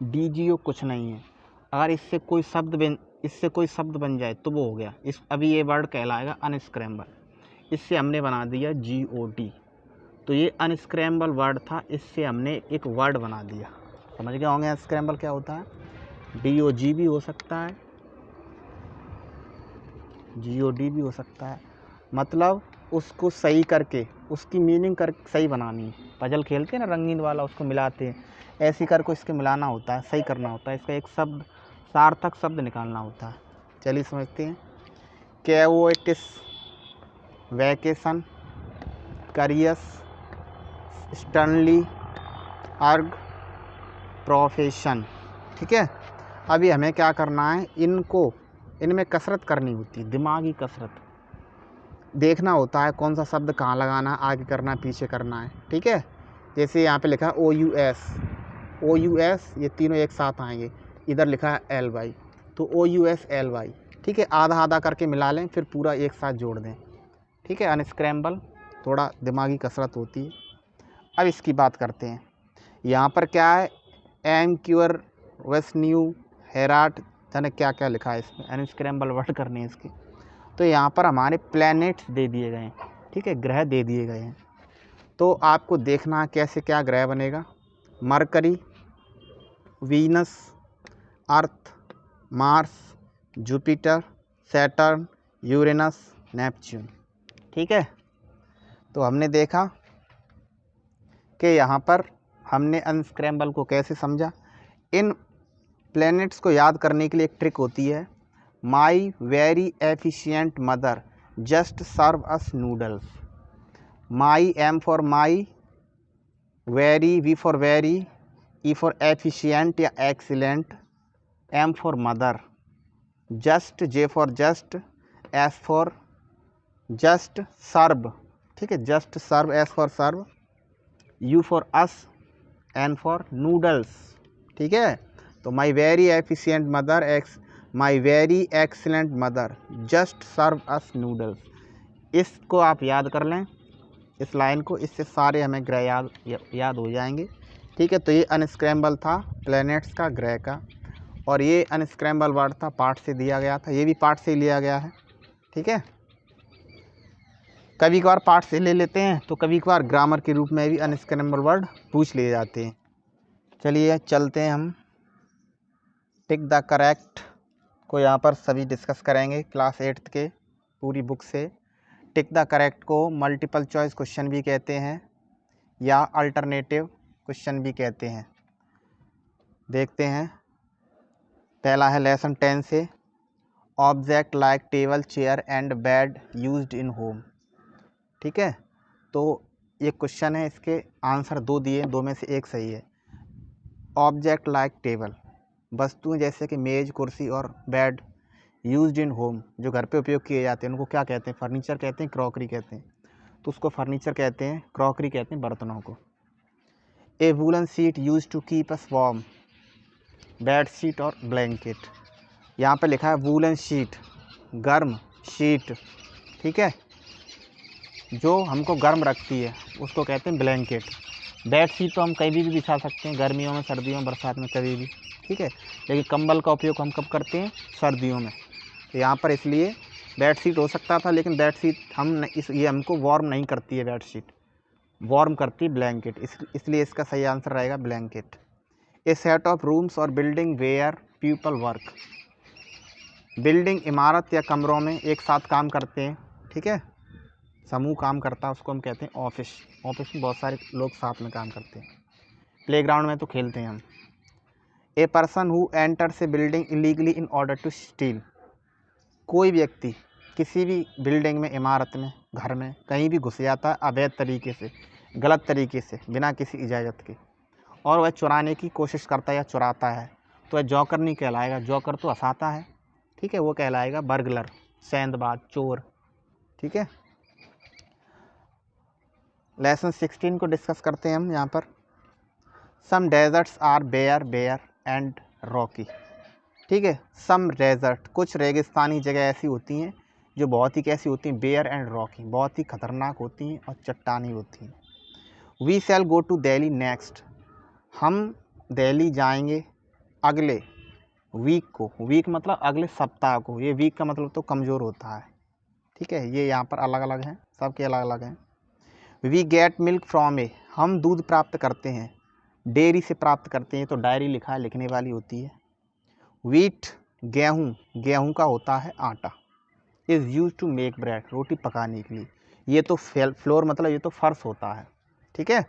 DGO कुछ नहीं है। अगर इससे कोई शब्द बन जाए तो वो हो गया, इस अभी ये वर्ड कहलाएगा अनस्क्रैम्बल। इससे हमने बना दिया GOD, तो ये अनस्क्रैम्बल वर्ड था, इससे हमने एक वर्ड बना दिया। समझ गए होंगे अनस्क्रैम्बल क्या होता है। DOG भी हो सकता है, GOD भी हो सकता है, मतलब उसको सही करके उसकी मीनिंग कर सही बनानी है। पजल खेलते हैं ना रंगीन वाला, उसको मिलाते हैं, ऐसी करके इसके मिलाना होता है, सही करना होता है, इसका एक शब्द सार्थक शब्द निकालना होता है। चलिए समझते हैं। कैवोटिस, वैकेशन, करियस, स्टर्नली, अर्ग, प्रोफेशन, ठीक है। अभी हमें क्या करना है, इनमें कसरत करनी होती है, दिमागी कसरत, देखना होता है कौन सा शब्द कहाँ लगाना है, आगे करना है, पीछे करना है, ठीक है। जैसे यहाँ पे लिखा है OUS, ये तीनों एक साथ आएंगे। इधर लिखा है LY, तो OUS LY, ठीक है। आधा आधा करके मिला लें, फिर पूरा एक साथ जोड़ दें, ठीक है। अनस्क्रैम्बल थोड़ा दिमागी कसरत होती है। अब इसकी बात करते हैं। यहाँ पर क्या है, एम, क्यूर, वेस, न्यू, हेराट, जाने क्या क्या लिखा है इसमें, अनस्क्रैम्बल वर्ड करने हैं इसके। तो यहाँ पर हमारे प्लैनेट्स दे दिए गए हैं, ठीक है, ग्रह दे दिए गए हैं। तो आपको देखना है कैसे क्या ग्रह बनेगा। Mercury, Venus, Earth, Mars, Jupiter, Saturn, Uranus, Neptune, ठीक है। तो हमने देखा कि यहाँ पर हमने अनस्क्रैम्बल को कैसे समझा। इन प्लैनेट्स को याद करने के लिए एक ट्रिक होती है, my very efficient mother just serve us noodles. My, M for my, very, V for very, E for efficient या excellent, M for mother, just, J for just, S for just, serve, ठीक है, just serve, S for serve, U for us, N for noodles, ठीक है। तो my very efficient mother, my very excellent mother just serve us noodles. इसको आप याद कर लें, इस लाइन को, इससे सारे हमें ग्रह याद हो जाएंगे, ठीक है। तो ये अनस्क्रैम्बल था प्लैनेट्स का, ग्रह का, और ये अनस्क्रैम्बल वर्ड था, पाठ से दिया गया था, ये भी पाठ से लिया गया है, ठीक है। कभी कभार पाठ से ले लेते हैं तो कभी कभार ग्रामर के रूप में भी अनस्क्रैम्बल वर्ड पूछ लिए जाते हैं। चलिए चलते हैं हम टिक द करेक्ट को यहाँ पर सभी डिस्कस करेंगे क्लास 8th के पूरी बुक से। टिक द करेक्ट को मल्टीपल चॉइस क्वेश्चन भी कहते हैं या अल्टरनेटिव क्वेश्चन भी कहते हैं। देखते हैं, पहला है लेसन 10 से, object like table, chair and bed used in home, ठीक है। तो ये क्वेश्चन है, इसके आंसर दो दिए, दो में से एक सही है। ऑब्जेक्ट लाइक टेबल, वस्तुएं जैसे कि मेज, कुर्सी और बेड, यूज्ड इन होम, जो घर पे उपयोग किए जाते हैं, उनको क्या कहते हैं? फर्नीचर कहते हैं, क्रॉकरी कहते हैं। तो उसको फर्नीचर कहते हैं, क्रॉकरी कहते हैं बर्तनों को। A woollen sheet use to keep us warm, bed sheet और ब्लैंकेट। यहाँ पे लिखा है वूलन शीट, गर्म शीट, ठीक है, जो हमको गर्म रखती है, उसको कहते हैं ब्लैंकेट। बेड शीट तो हम कहीं भी बिछा सकते हैं, गर्मियों में, सर्दियों में, बरसात में, कभी भी, ठीक है। लेकिन कंबल का उपयोग हम कब करते हैं? सर्दियों में। तो यहाँ पर इसलिए बेड शीट हो सकता था, लेकिन बेड शीट ये हमको वार्म नहीं करती है, बेड शीट वार्म करती ब्लैंकेट, इसलिए इसका सही आंसर रहेगा blanket. A set of rooms और building where people work, building, इमारत या कमरों में एक साथ काम करते हैं, ठीक है, समूह काम करता है, उसको हम कहते हैं ऑफिस। ऑफिस में बहुत सारे लोग साथ में काम करते हैं। प्लेग्राउंड में तो खेलते हैं हम। A person who enters a building illegally in order to steal, कोई व्यक्ति किसी भी बिल्डिंग में, इमारत में, घर में कहीं भी घुस जाता है अवैध तरीके से, गलत तरीके से, बिना किसी इजाज़त के, और वह चुराने की कोशिश करता है या चुराता है, तो वह जॉकर नहीं कहलाएगा। जॉकर तो हंसाता है, ठीक है, वो कहलाएगा बर्गलर, सेंधबाज, चोर, ठीक है। लेसन 16 को डिस्कस करते हैं हम यहाँ पर। Some deserts are bare and rocky, ठीक है। सम डेजर्ट, कुछ रेगिस्तानी जगह ऐसी होती हैं जो बहुत ही कैसी होती हैं? बेयर एंड रॉकी, बहुत ही खतरनाक होती हैं और चट्टानी होती हैं। We shall go to Delhi next, हम दिल्ली जाएंगे अगले वीक को। वीक मतलब अगले सप्ताह को, ये वीक का मतलब तो कमज़ोर होता है, ठीक है। ये यहाँ पर अलग अलग हैं, सबके अलग अलग हैं। वी गेट मिल्क फ्रॉम ए, हम दूध प्राप्त करते हैं, डेयरी से प्राप्त करते हैं, तो डायरी लिखा है, लिखने वाली होती है। वीट, गेहूँ, गेहूँ का होता है आटा। Is use to make bread, रोटी पकाने के लिए। ये तो फ्लोर मतलब ये तो फर्श होता है, ठीक है।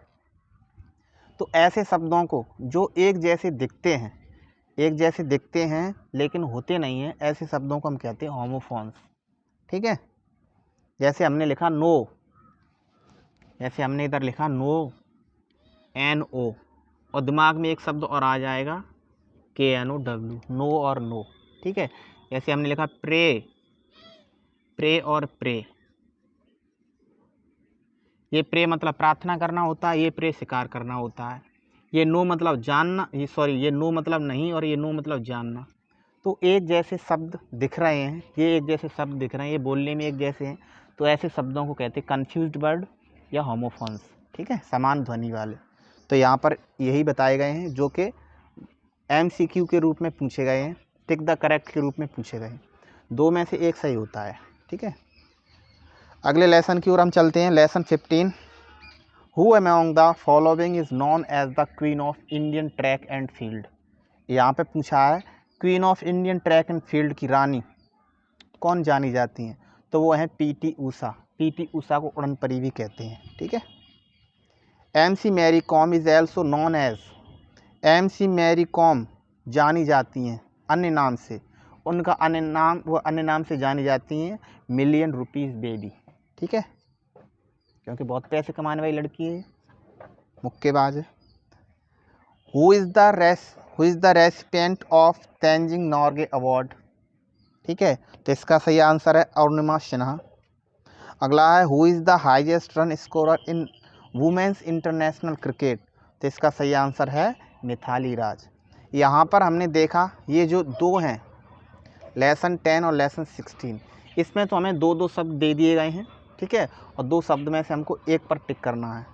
तो ऐसे शब्दों को जो एक जैसे दिखते हैं लेकिन होते नहीं हैं, ऐसे शब्दों को हम कहते हैं होमोफोन्स, ठीक है। जैसे हमने लिखा नो, जैसे हमने इधर लिखा नो, NO, और दिमाग में एक शब्द और आ जाएगा KNOW, नो और नो, ठीक है। जैसे हमने लिखा प्रे और प्रे, ये प्रे मतलब प्रार्थना करना होता है, ये प्रे शिकार करना होता है। ये नो मतलब जानना, ये नो मतलब नहीं, और ये नो मतलब जानना। तो एक जैसे शब्द दिख रहे हैं, ये एक जैसे शब्द दिख रहे हैं, ये बोलने में एक जैसे हैं, तो ऐसे शब्दों को कहते हैं कन्फ्यूज्ड वर्ड या होमोफोन्स, ठीक है, समान ध्वनि वाले। तो यहाँ पर यही बताए गए हैं जो कि MCQ के रूप में पूछे गए हैं, टिक द करेक्ट के रूप में पूछे गए हैं। दो में से एक सही होता है। ठीक है। अगले लेसन की ओर हम चलते हैं। Lesson 15, who among the following is known as the queen of Indian track and field. यहाँ पे पूछा है queen of Indian track and field की रानी कौन जानी जाती हैं, तो वो है पीटी ऊषा। पीटी ऊषा को उड़न परी भी कहते हैं, ठीक है। M C Mary Kom is also known as, M C Mary Kom जानी जाती हैं अन्य नाम से, उनका अन्य नाम, वो अन्य नाम से जानी जाती हैं मिलियन रुपीज़ बेबी, ठीक है, क्योंकि बहुत पैसे कमाने वाली लड़की है, मुक्केबाज है। Who is the recipient of Tenzing Norgay award, ठीक है, तो इसका सही आंसर है अरुणिमा सिन्हा। अगला है who is the highest run scorer in women's international cricket, तो इसका सही आंसर है मिथाली राज। यहाँ पर हमने देखा ये जो दो हैं लेसन 10 और लेसन 16, इसमें तो हमें दो दो शब्द दे दिए गए हैं, ठीक है, और दो शब्द में से हमको एक पर टिक करना है।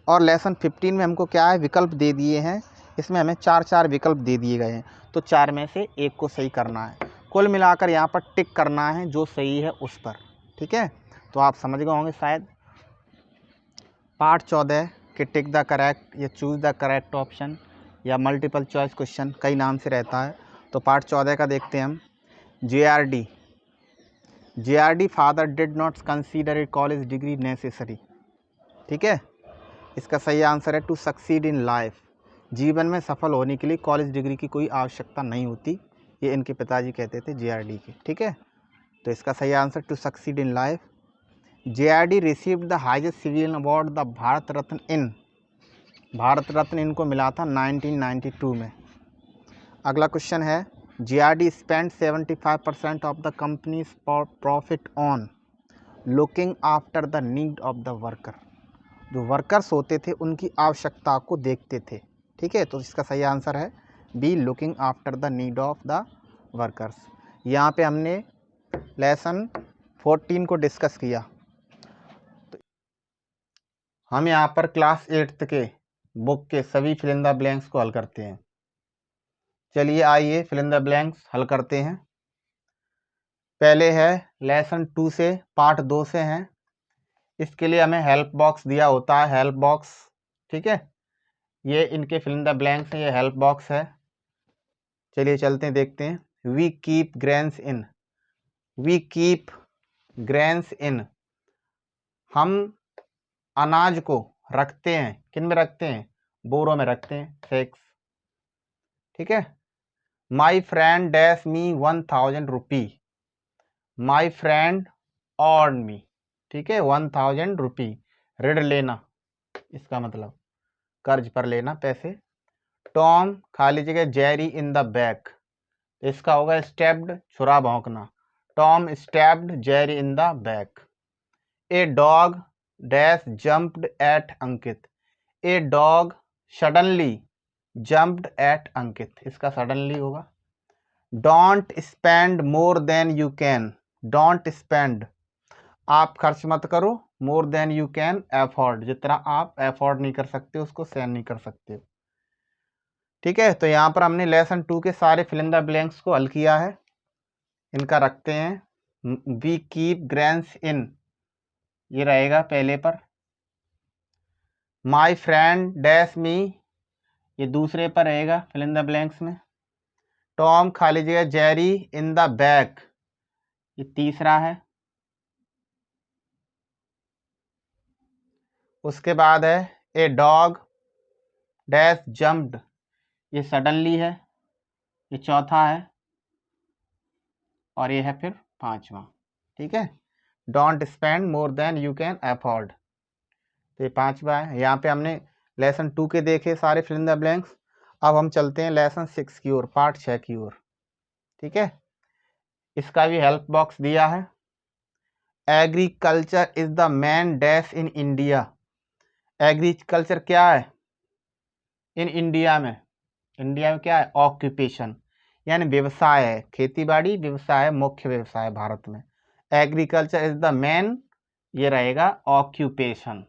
और लेसन 15 में हमको क्या है, विकल्प दे दिए हैं, इसमें हमें 4 विकल्प दे दिए गए हैं, तो 4 में से एक को सही करना है। कुल मिलाकर यहाँ पर टिक करना है जो सही है उस पर, ठीक है। तो आप समझ गए होंगे शायद। पार्ट 14 कि टिक द करेक्ट या चूज़ द करेक्ट ऑप्शन या मल्टीपल चॉइस क्वेश्चन कई नाम से रहता है, तो पार्ट 14 का देखते हैं हम। JRD father did not consider a college degree necessary, ठीक है, इसका सही आंसर है टू सक्सीड इन लाइफ, जीवन में सफल होने के लिए कॉलेज डिग्री की कोई आवश्यकता नहीं होती, ये इनके पिताजी कहते थे JRD के, ठीक है, तो इसका सही answer to succeed in life. JRD received the highest civilian award the Bharat Ratna in, Bharat Ratna इनको मिला था 1992 में। अगला क्वेश्चन है JRD spend 75% of the company's profit on looking after the need of the worker, जो वर्कर्स होते थे उनकी आवश्यकता को देखते थे, ठीक है, तो इसका सही आंसर है be looking after the need of the workers. यहाँ पे हमने लेसन 14 को डिस्कस किया। तो हम यहाँ पर क्लास 8th के बुक के सभी फिल इन द ब्लैंक्स को हल करते हैं। चलिए आइए फिल इन द ब्लैंक्स हल करते हैं। पहले है लेसन 2 से, पार्ट 2 से हैं, इसके लिए हमें हेल्प बॉक्स दिया होता है, हेल्प बॉक्स, ठीक है, ये इनके फिल इन द ब्लैंक्स हैं, ये हेल्प बॉक्स है। चलिए चलते हैं, देखते हैं। We keep grains in, we keep grains in, हम अनाज को रखते हैं, किन में रखते हैं, बोरों में रखते हैं, सैक्स, ठीक है। My friend dash me 1000 rupee, my friend on me, ठीक है, 1000 रुपी, ऋण लेना, इसका मतलब कर्ज पर लेना पैसे। टॉम खाली जगह जेरी इन द बैक, इसका होगा स्टेप्ड, छुरा भौंकना, Tom stepped Jerry in the back. A dog dash jumped at Ankit, a dog suddenly jumped at Ankit, इसका सडनली होगा। Don't spend more than you can, don't spend, आप खर्च मत करो, more than you can afford, जितना आप एफोर्ड नहीं कर सकते उसको सहन नहीं कर सकते, ठीक है। तो यहाँ पर हमने लेसन 2 के सारे फिल इन द ब्लैंक्स को हल किया है, इनका रखते हैं। वी कीप ग्रेन्स इन, ये रहेगा पहले पर। माई फ्रेंड डैश मी, ये दूसरे पर रहेगा फिल इन द ब्लैंक्स में। टॉम खाली जगह जेरी इन द बैक, ये तीसरा है। उसके बाद है ए डॉग डैश जंप्ड, ये सडनली है, ये चौथा है, और ये है फिर पांचवा, ठीक है। Don't spend more than you can afford, तो ये पांचवा है। यहाँ पे हमने लेसन 2 के देखे सारे फिल इन द ब्लैंक्स। अब हम चलते हैं लेसन 6 की ओर, पार्ट 6 की ओर, ठीक है। इसका भी हेल्प बॉक्स दिया है। Agriculture is the main dash in India, agriculture क्या है इन इंडिया में, इंडिया में क्या है, ऑक्यूपेशन, यानी व्यवसाय है, खेती बाड़ी व्यवसाय है, मुख्य व्यवसाय है भारत में। एग्रीकल्चर इज द मेन, ये रहेगा ऑक्यूपेशन,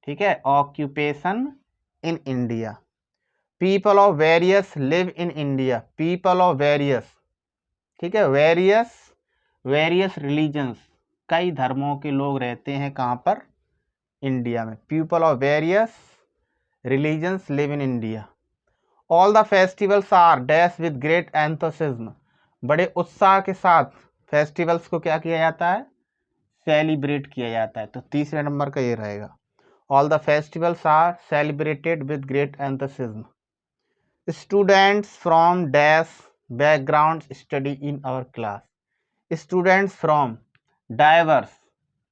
ठीक है, occupation in India. People of various live in India, people of various, ठीक है, वेरियस, वेरियस रिलीजन्स, कई धर्मों के लोग रहते हैं कहाँ पर, इंडिया में। People of various religions live in India. All the festivals are dash with great enthusiasm, बड़े उत्साह के साथ फेस्टिवल्स को क्या किया जाता है, सेलिब्रेट किया जाता है। तो तीसरे नंबर का ये रहेगा, all the festivals are celebrated with great enthusiasm. Students from dash background study in our class, students from diverse,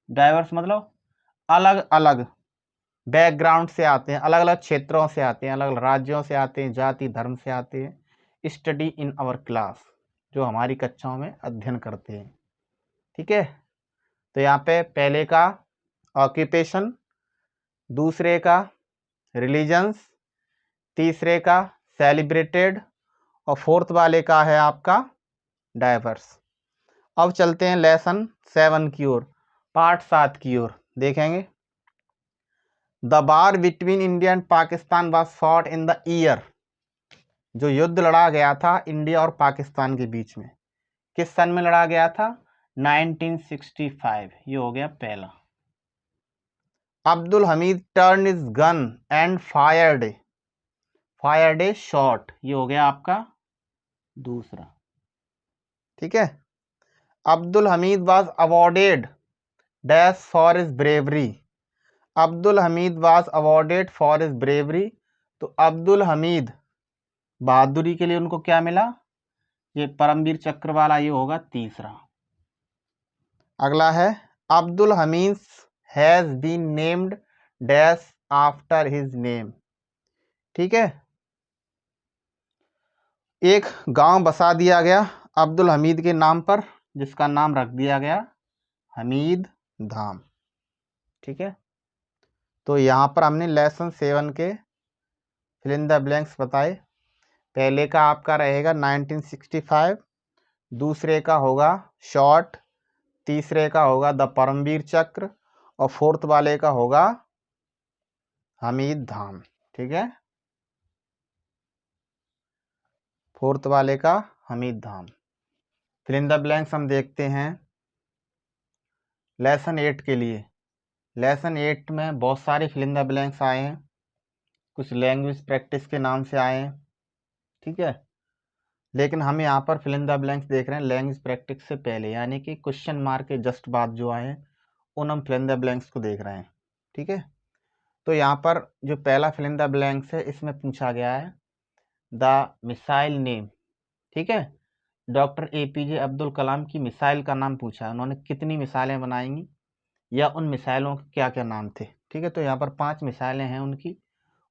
diverse मतलब अलग अलग बैकग्राउंड से आते हैं, अलग अलग क्षेत्रों से आते हैं, अलग अलग राज्यों से आते हैं, जाति धर्म से आते हैं। स्टडी इन आवर क्लास, जो हमारी कक्षाओं में अध्ययन करते हैं। ठीक है, तो यहाँ पे पहले का ऑक्यूपेशन, दूसरे का रिलीजन्स, तीसरे का सेलिब्रेटेड और फोर्थ वाले का है आपका डाइवर्स। अब चलते हैं लेसन 7 की ओर, पार्ट 7 की ओर देखेंगे। The war between India and Pakistan was fought in the year, जो युद्ध लड़ा गया था इंडिया और पाकिस्तान के बीच में, किस सन में लड़ा गया था, 1965। ये हो गया पहला। Abdul Hamid turn is gun and fired A shot, ये हो गया आपका दूसरा। ठीक है, Abdul Hamid was awarded dash for his bravery, Abdul Hamid was awarded for his bravery, तो अब्दुल हमीद बहादुरी के लिए उनको क्या मिला, ये परमवीर चक्र वाला, ये होगा तीसरा। अगला है Abdul Hamid has been named dash after his name. ठीक है, एक गांव बसा दिया गया अब्दुल हमीद के नाम पर, जिसका नाम रख दिया गया हमीद धाम। ठीक है, तो यहाँ पर हमने लेसन 7 के फिल इन द ब्लैंक्स बताए। पहले का आपका रहेगा 1965, दूसरे का होगा शॉर्ट, तीसरे का होगा द परमवीर चक्र और फोर्थ वाले का होगा हमीद धाम। ठीक है, फोर्थ वाले का हमीद धाम। फिल इन द ब्लैंक्स हम देखते हैं लेसन 8 के लिए। लेसन 8 में बहुत सारे फिल इन द ब्लैंक्स आए हैं, कुछ लैंग्वेज प्रैक्टिस के नाम से आए हैं। ठीक है, लेकिन हम यहाँ पर फिल इन द ब्लैंक्स देख रहे हैं लैंग्वेज प्रैक्टिस से पहले, यानी कि क्वेश्चन मार्क के जस्ट बाद जो आए हैं उन हम फिल इन द ब्लैंक्स को देख रहे हैं। ठीक है, तो यहाँ पर जो पहला फिल इन द ब्लैंक्स है इसमें पूछा गया है द मिसाइल नेम। ठीक है, डॉक्टर APJ अब्दुल कलाम की मिसाइल का नाम पूछा है, उन्होंने कितनी मिसाइलें बनाई या उन मिसाइलों के क्या क्या नाम थे। ठीक है, तो यहाँ पर 5 मिसाइलें हैं उनकी,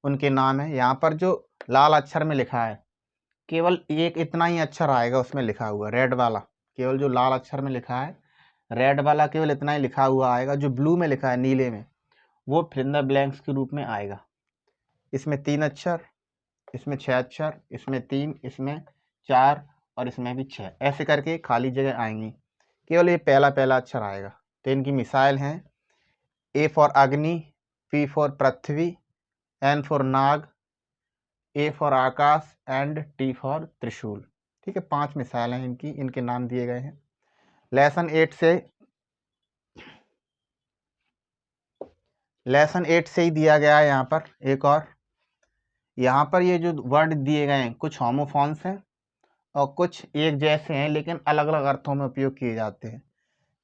उनके नाम है। यहाँ पर जो लाल अक्षर में लिखा है केवल एक इतना ही अक्षर आएगा उसमें लिखा हुआ, रेड वाला, केवल जो लाल अक्षर में लिखा है रेड वाला केवल इतना ही लिखा हुआ आएगा, जो ब्लू में लिखा है नीले में वो फिल इन द ब्लैंक्स के रूप में आएगा। इसमें 3 अक्षर, इसमें 6 अक्षर, इसमें 3, इसमें 4 और इसमें भी 6, ऐसे करके खाली जगह आएंगी, केवल ये पहला पहला अक्षर आएगा। तो इनकी मिसाइल हैं A फॉर अग्नि, P for Prithvi, N for Nag, A for Akash and T for त्रिशूल। ठीक है, 5 मिसाइल हैं इनकी, इनके नाम दिए गए हैं। लेसन 8 से ही दिया गया है यहाँ पर एक और, यहाँ पर ये जो वर्ड दिए गए हैं कुछ होमोफॉन्स हैं और कुछ एक जैसे हैं लेकिन अलग अलग अर्थों में उपयोग किए जाते हैं।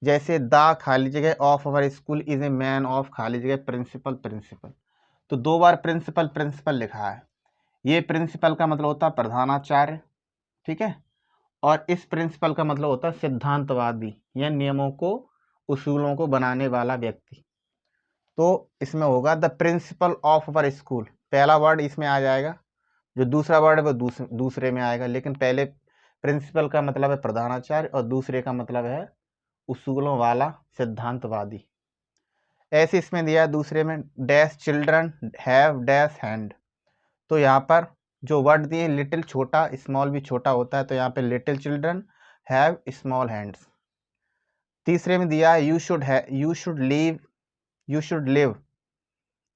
जैसे द खाली जगह of our school is a man of खाली जगह प्रिंसिपल, प्रिंसिपल, तो 2 बार प्रिंसिपल प्रिंसिपल लिखा है। ये प्रिंसिपल का मतलब होता है प्रधानाचार्य। ठीक है, और इस प्रिंसिपल का मतलब होता है सिद्धांतवादी या नियमों को उसूलों को बनाने वाला व्यक्ति। तो इसमें होगा the principle of our school, पहला वर्ड इसमें आ जाएगा, जो दूसरा वर्ड है वो दूसरे में आएगा, लेकिन पहले प्रिंसिपल का मतलब है प्रधानाचार्य और दूसरे का मतलब है उसूलों वाला सिद्धांतवादी। ऐसे इसमें दिया है दूसरे में dash children have dash hand, तो यहाँ पर जो वर्ड दिए लिटिल छोटा, स्मॉल भी छोटा होता है, तो यहाँ पे little children have small hands. तीसरे में दिया है you should live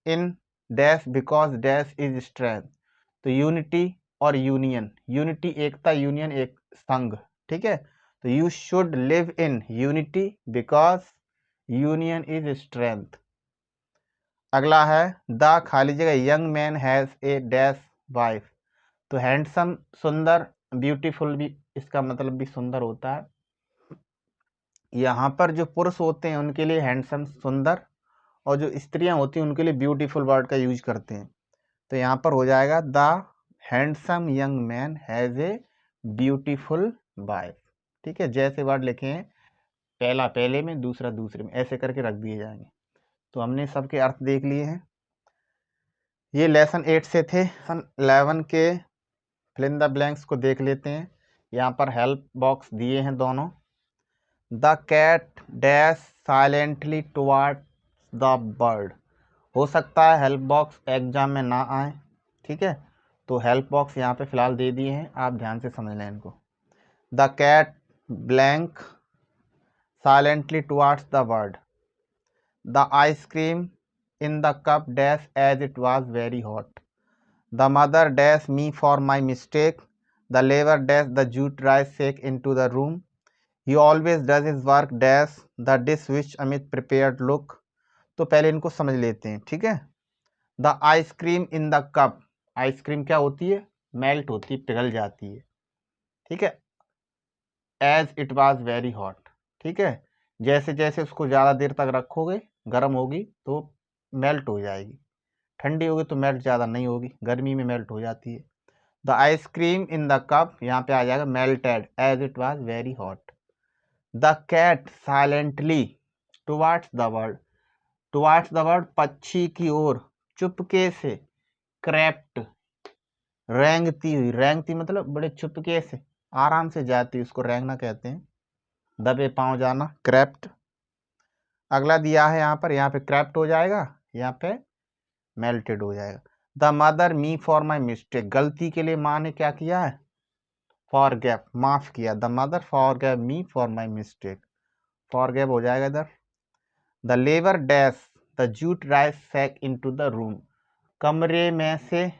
in dash because dash is strength, तो यूनिटी और यूनियन, यूनिटी एकता, यूनियन एक संघ। ठीक है, तो you should live in unity because union is strength. अगला है द खाली जगह young man has a dash wife. तो हैंडसम सुंदर, ब्यूटीफुल भी इसका मतलब भी सुंदर होता है। यहाँ पर जो पुरुष होते हैं उनके लिए हैंडसम सुंदर, और जो स्त्रियां होती हैं उनके लिए ब्यूटीफुल वर्ड का यूज करते हैं। तो यहाँ पर हो जाएगा the handsome young man has a beautiful wife. ठीक है, जैसे वर्ड लिखे हैं पहला पहले में दूसरा दूसरे में, ऐसे करके रख दिए जाएंगे। तो हमने सबके अर्थ देख लिए हैं। ये लेसन 8 से थे। सन 11 के फिल इन द ब्लैंक्स को देख लेते हैं। यहाँ पर हेल्प बॉक्स दिए हैं दोनों। The cat dash silently towards the bird. हो सकता है हेल्प बॉक्स एग्जाम में ना आए, ठीक है, तो हेल्प बॉक्स यहाँ पे फिलहाल दे दिए हैं, आप ध्यान से समझ लें इनको। The cat blank silently towards the bird. The ice cream in the cup dash as it was very hot. The mother dash me for my mistake. The laborer dash the jute rice shake into the room. He always does his work dash the dish which Amit prepared look. तो पहले इनको समझ लेते हैं, ठीक है। The ice cream in the cup, ice cream क्या होती है, मेल्ट होती है, पिघल जाती है, ठीक है। As it was very hot, ठीक है, जैसे जैसे उसको ज़्यादा देर तक रखोगे गर्म होगी तो मेल्ट हो जाएगी, ठंडी होगी तो मेल्ट ज़्यादा नहीं होगी, गर्मी में मेल्ट हो जाती है। The ice cream in the cup, यहाँ पे आ जाएगा melted as it was very hot. The cat silently towards the bird, towards the bird पक्षी की ओर चुपके से, क्रेप्ट रेंगती हुई, रेंगती मतलब बड़े चुपके से आराम से जाती, उसको रेंगना कहते हैं, दबे पाँव जाना, क्रेप्ट। अगला दिया है यहाँ पे क्रेप्ट हो जाएगा, यहाँ पे मेल्टेड हो जाएगा। The mother me for my mistake, गलती के लिए माँ ने क्या किया है, फॉरगिव, माफ किया। The mother forgive me for my mistake, forgive हो जाएगा इधर। The labour dash the jute rice sack into the room, कमरे में से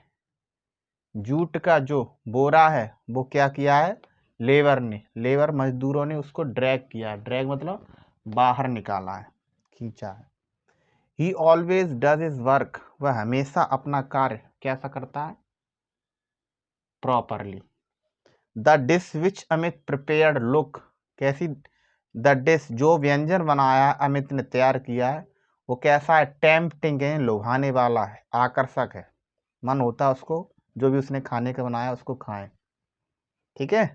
जूट का जो बोरा है वो क्या किया है, लेबर मजदूरों ने उसको ड्रैग किया, ड्रैग मतलब बाहर निकाला है, खींचा है। ही ऑलवेज डज हिज वर्क, वह हमेशा अपना कार्य कैसा करता है, properly. The dish which Amit prepared look, कैसी, द डिश जो व्यंजन बनाया अमित ने तैयार किया है वो कैसा है, टेम्पटिंग है, लुभाने वाला है, आकर्षक है, मन होता है उसको जो भी उसने खाने का बनाया उसको खाएं, ठीक है।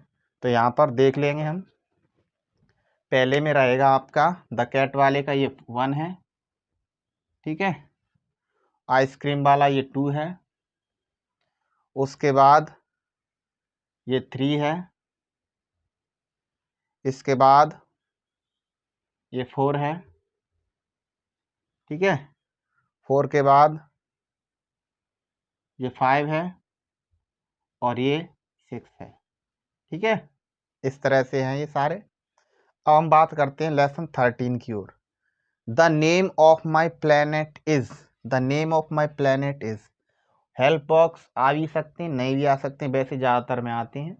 तो यहाँ पर देख लेंगे हम, पहले में रहेगा आपका द कैट वाले का ये 1 है, ठीक है, आइसक्रीम वाला ये 2 है, उसके बाद ये 3 है, इसके बाद ये 4 है, ठीक है, 4 के बाद ये 5 है और ये 6 है, ठीक है। इस तरह से हैं ये सारे। अब हम बात करते हैं लेसन 13 की ओर। The name of my planet is, the name of my planet is, help box आ भी सकते हैं नहीं भी आ सकते हैं, वैसे ज़्यादातर में आते हैं,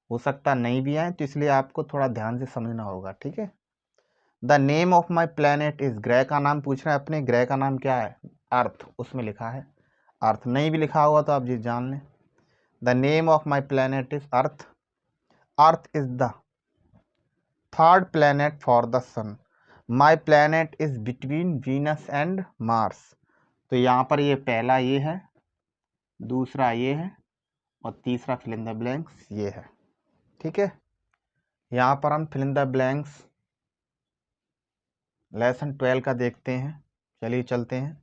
हो सकता नहीं भी आए, तो इसलिए आपको थोड़ा ध्यान से समझना होगा, ठीक है। The name of my planet is, ग्रह का नाम पूछ रहे हैं अपने, ग्रह का नाम क्या है, अर्थ, उसमें लिखा है, अर्थ नहीं भी लिखा होगा तो आप जी जान लें। The name of my planet is earth, earth is the third planet for the sun, my planet is between Venus and Mars. तो यहाँ पर ये पहला ये है, दूसरा ये है और तीसरा फिल इन द ब्लैंक्स ये है, ठीक है। यहाँ पर हम fill in the blanks lesson 12 का देखते हैं, चलिए चलते हैं।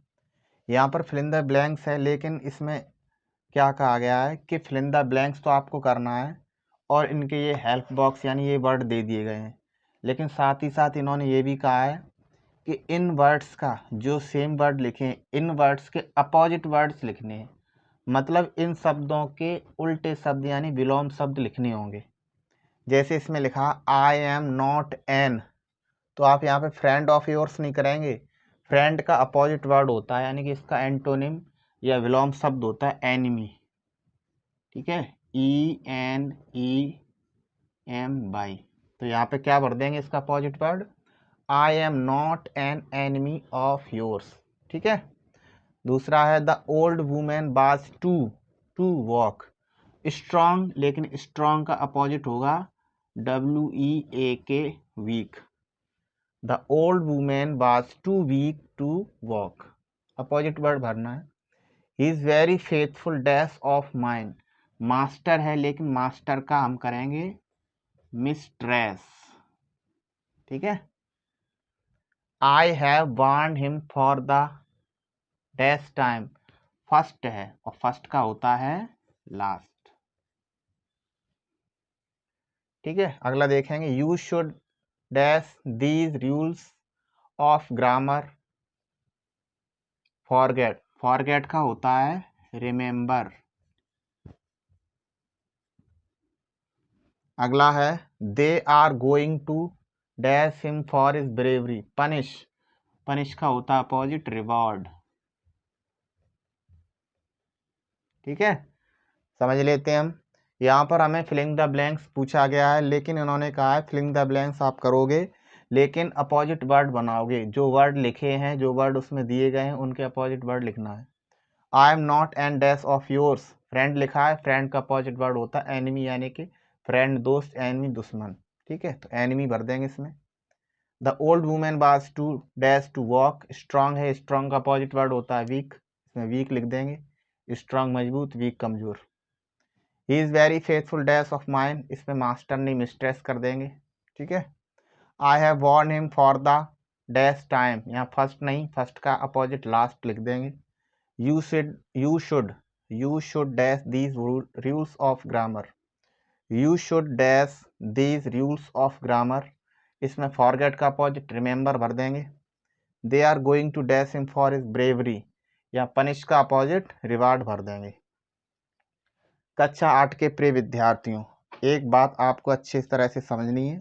यहाँ पर फिल इन द ब्लैंक्स है, लेकिन इसमें क्या कहा गया है कि फिल इन द ब्लैंक्स तो आपको करना है और इनके ये हेल्प बॉक्स यानी ये वर्ड दे दिए गए हैं, लेकिन साथ ही साथ इन्होंने ये भी कहा है कि इन वर्ड्स का जो सेम वर्ड लिखे हैं, इन वर्ड्स के अपोजिट वर्ड्स लिखने हैं, मतलब इन शब्दों के उल्टे शब्द यानी विलोम शब्द लिखने होंगे। जैसे इसमें लिखा आई एम नॉट एन, तो आप यहाँ पे फ्रेंड ऑफ योर्स नहीं करेंगे, फ्रेंड का अपोजिट वर्ड होता है यानी कि इसका एंटोनिम या विलोम शब्द होता है एनिमी, ठीक है, ENEM बाई। तो यहाँ पे क्या भर देंगे इसका opposite word, I am not an enemy of yours. ठीक है। दूसरा है the old women was to walk, strong, लेकिन स्ट्रॉन्ग का अपोजिट होगा WEAK, weak. The old women was too weak to walk, opposite word भरना है। He is very faithful dash of mind, master है लेकिन मास्टर का हम करेंगे मिस्ट्रेस। ठीक है। I have warned him for the dash time, first है और फर्स्ट का होता है लास्ट। ठीक है। अगला देखेंगे, you should dash these rules of grammar, forget, forget का होता है रिमेंबर। अगला है they are going to dash him for his bravery, punish, punish का होता है अपोजिट रिवॉर्ड। ठीक है। समझ लेते हैं हम। यहाँ पर हमें फिलिंग द ब्लैंक्स पूछा गया है, लेकिन इन्होंने कहा है फिलिंग द ब्लैंक्स आप करोगे लेकिन अपोजिट वर्ड बनाओगे, जो वर्ड लिखे हैं, जो वर्ड उसमें दिए गए हैं उनके अपोजिट वर्ड लिखना है। आई am not N dash of yours, friend लिखा है, फ्रेंड का अपोजिट वर्ड होता है एनिमी, यानी कि फ्रेंड दोस्त, एनिमी दुश्मन। ठीक है। तो एनिमी भर देंगे इसमें। The old women was too dash to walk, strong है, स्ट्रांग का अपोजिट वर्ड होता है वीक, इसमें वीक लिख देंगे, स्ट्रांग मजबूत, वीक कमजोर। He is very faithful dash of mind, इसमें मास्टर नहीं मिस्ट्रेस कर देंगे। ठीक है। I have warn him for the dash time, यहाँ फर्स्ट नहीं, फर्स्ट का अपोजिट लास्ट लिख देंगे। You should dash these rules of grammar, you should dash these rules of grammar, इसमें फॉरगेट का अपोजिट रिमेंबर भर देंगे। They are going to dash him for his bravery, या पनिश का अपोजिट रिवार्ड भर देंगे। कक्षा 8 के प्रिय विद्यार्थियों, एक बात आपको अच्छी तरह से समझनी है,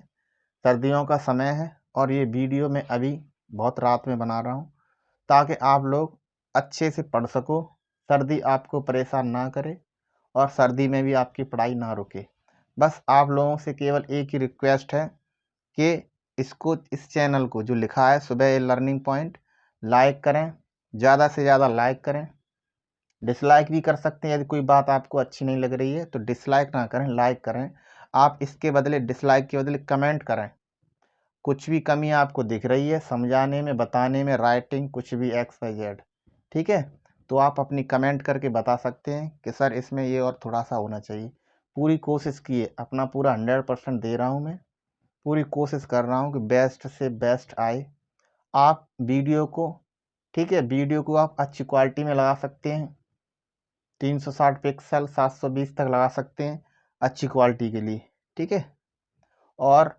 सर्दियों का समय है और ये वीडियो मैं अभी बहुत रात में बना रहा हूँ ताकि आप लोग अच्छे से पढ़ सको, सर्दी आपको परेशान ना करे और सर्दी में भी आपकी पढ़ाई ना रुके। बस आप लोगों से केवल एक ही रिक्वेस्ट है कि इस चैनल को जो लिखा है सुबह लर्निंग पॉइंट, लाइक करें, ज़्यादा से ज़्यादा लाइक करें। डिसलाइक भी कर सकते हैं, यदि कोई बात आपको अच्छी नहीं लग रही है तो डिसलाइक ना करें, लाइक करें। आप इसके बदले, डिसलाइक के बदले कमेंट करें, कुछ भी कमी आपको दिख रही है समझाने में, बताने में, राइटिंग, कुछ भी XYZ। ठीक है। तो आप अपनी कमेंट करके बता सकते हैं कि सर इसमें ये और थोड़ा सा होना चाहिए। पूरी कोशिश किए, अपना पूरा 100% दे रहा हूँ मैं, पूरी कोशिश कर रहा हूँ कि बेस्ट से बेस्ट आए। आप वीडियो को, ठीक है, वीडियो को आप अच्छी क्वालिटी में लगा सकते हैं, 360 पिक्सल 720 तक लगा सकते हैं अच्छी क्वालिटी के लिए। ठीक है। और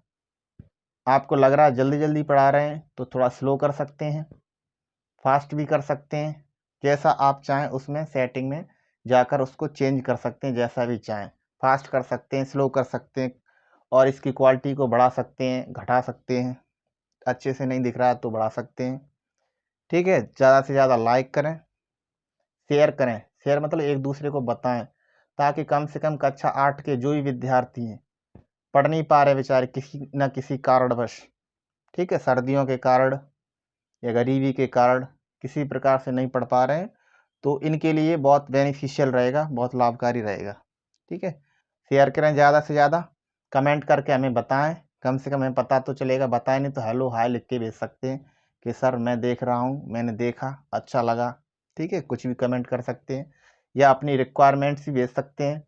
आपको लग रहा है जल्दी जल्दी पढ़ा रहे हैं तो थोड़ा स्लो कर सकते हैं, फास्ट भी कर सकते हैं, जैसा आप चाहें उसमें सेटिंग में जाकर उसको चेंज कर सकते हैं, जैसा भी चाहें, फास्ट कर सकते हैं, स्लो कर सकते हैं और इसकी क्वालिटी को बढ़ा सकते हैं, घटा सकते हैं, अच्छे से नहीं दिख रहा है तो बढ़ा सकते हैं। ठीक है। ज़्यादा से ज़्यादा लाइक करें, शेयर करें, शेयर मतलब एक दूसरे को बताएं, ताकि कम से कम कक्षा 8 के जो भी विद्यार्थी हैं, पढ़ नहीं पा रहे बेचारे किसी न किसी कारणवश, ठीक है, सर्दियों के कारण या गरीबी के कारण किसी प्रकार से नहीं पढ़ पा रहे हैं, तो इनके लिए बहुत बेनिफिशियल रहेगा, बहुत लाभकारी रहेगा। ठीक है। शेयर करें ज़्यादा से ज़्यादा, कमेंट करके हमें बताएं, कम से कम हमें पता तो चलेगा, बताएं नहीं तो हेलो हाय लिख के भेज सकते हैं कि सर मैं देख रहा हूँ, मैंने देखा, अच्छा लगा। ठीक है। कुछ भी कमेंट कर सकते हैं या अपनी रिक्वायरमेंट्स भी भेज सकते हैं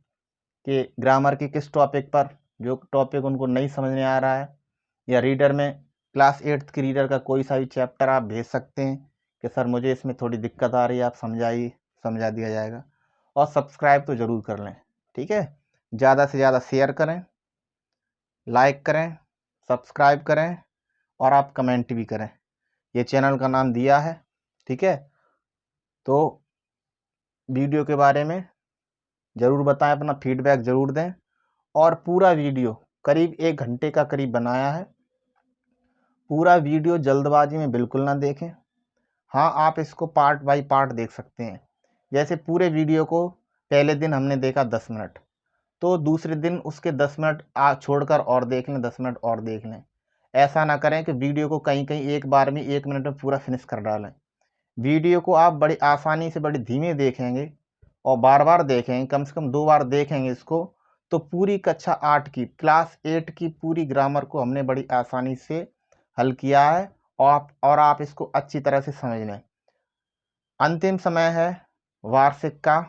कि ग्रामर के किस टॉपिक पर, जो टॉपिक उनको नहीं समझ में आ रहा है, या रीडर में क्लास 8th की रीडर का कोई सा भी चैप्टर आप भेज सकते हैं कि सर मुझे इसमें थोड़ी दिक्कत आ रही है, आप समझाइए, समझा दिया जाएगा। और सब्सक्राइब तो ज़रूर कर लें। ठीक है। ज़्यादा से ज़्यादा शेयर करें, लाइक करें, सब्सक्राइब करें और आप कमेंट भी करें। ये चैनल का नाम दिया है। ठीक है। तो वीडियो के बारे में ज़रूर बताएं, अपना फीडबैक ज़रूर दें। और पूरा वीडियो करीब 1 घंटे का करीब बनाया है, पूरा वीडियो जल्दबाजी में बिल्कुल ना देखें। हाँ, आप इसको पार्ट बाय पार्ट देख सकते हैं। जैसे पूरे वीडियो को पहले दिन हमने देखा 10 मिनट, तो दूसरे दिन उसके 10 मिनट छोड़कर और देख लें, 10 मिनट और देख लें। ऐसा ना करें कि वीडियो को कहीं कहीं एक बार में 1 मिनट में पूरा फिनिश कर डालें। वीडियो को आप बड़ी आसानी से बड़ी धीमे देखेंगे और बार बार देखेंगे, कम से कम 2 बार देखेंगे इसको, तो पूरी कक्षा 8 की, क्लास 8 की पूरी ग्रामर को हमने बड़ी आसानी से हल किया है और आप इसको अच्छी तरह से समझ लें। अंतिम समय है वार्षिक का,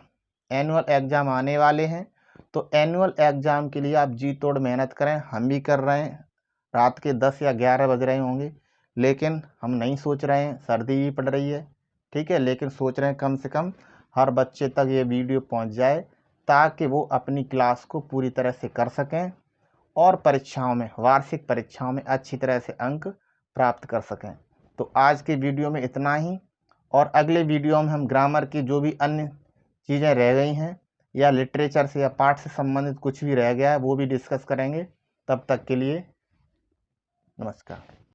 एनुअल एग्ज़ाम आने वाले हैं, तो एनुअल एग्ज़ाम के लिए आप जी तोड़ मेहनत करें। हम भी कर रहे हैं, रात के 10 या 11 बज रहे होंगे, लेकिन हम नहीं सोच रहे हैं, सर्दी भी पड़ रही है, ठीक है, लेकिन सोच रहे हैं कम से कम हर बच्चे तक ये वीडियो पहुंच जाए, ताकि वो अपनी क्लास को पूरी तरह से कर सकें और परीक्षाओं में, वार्षिक परीक्षाओं में अच्छी तरह से अंक प्राप्त कर सकें। तो आज के वीडियो में इतना ही, और अगले वीडियो में हम ग्रामर की जो भी अन्य चीज़ें रह गई हैं या लिटरेचर से या पाठ से संबंधित कुछ भी रह गया है वो भी डिस्कस करेंगे। तब तक के लिए नमस्कार।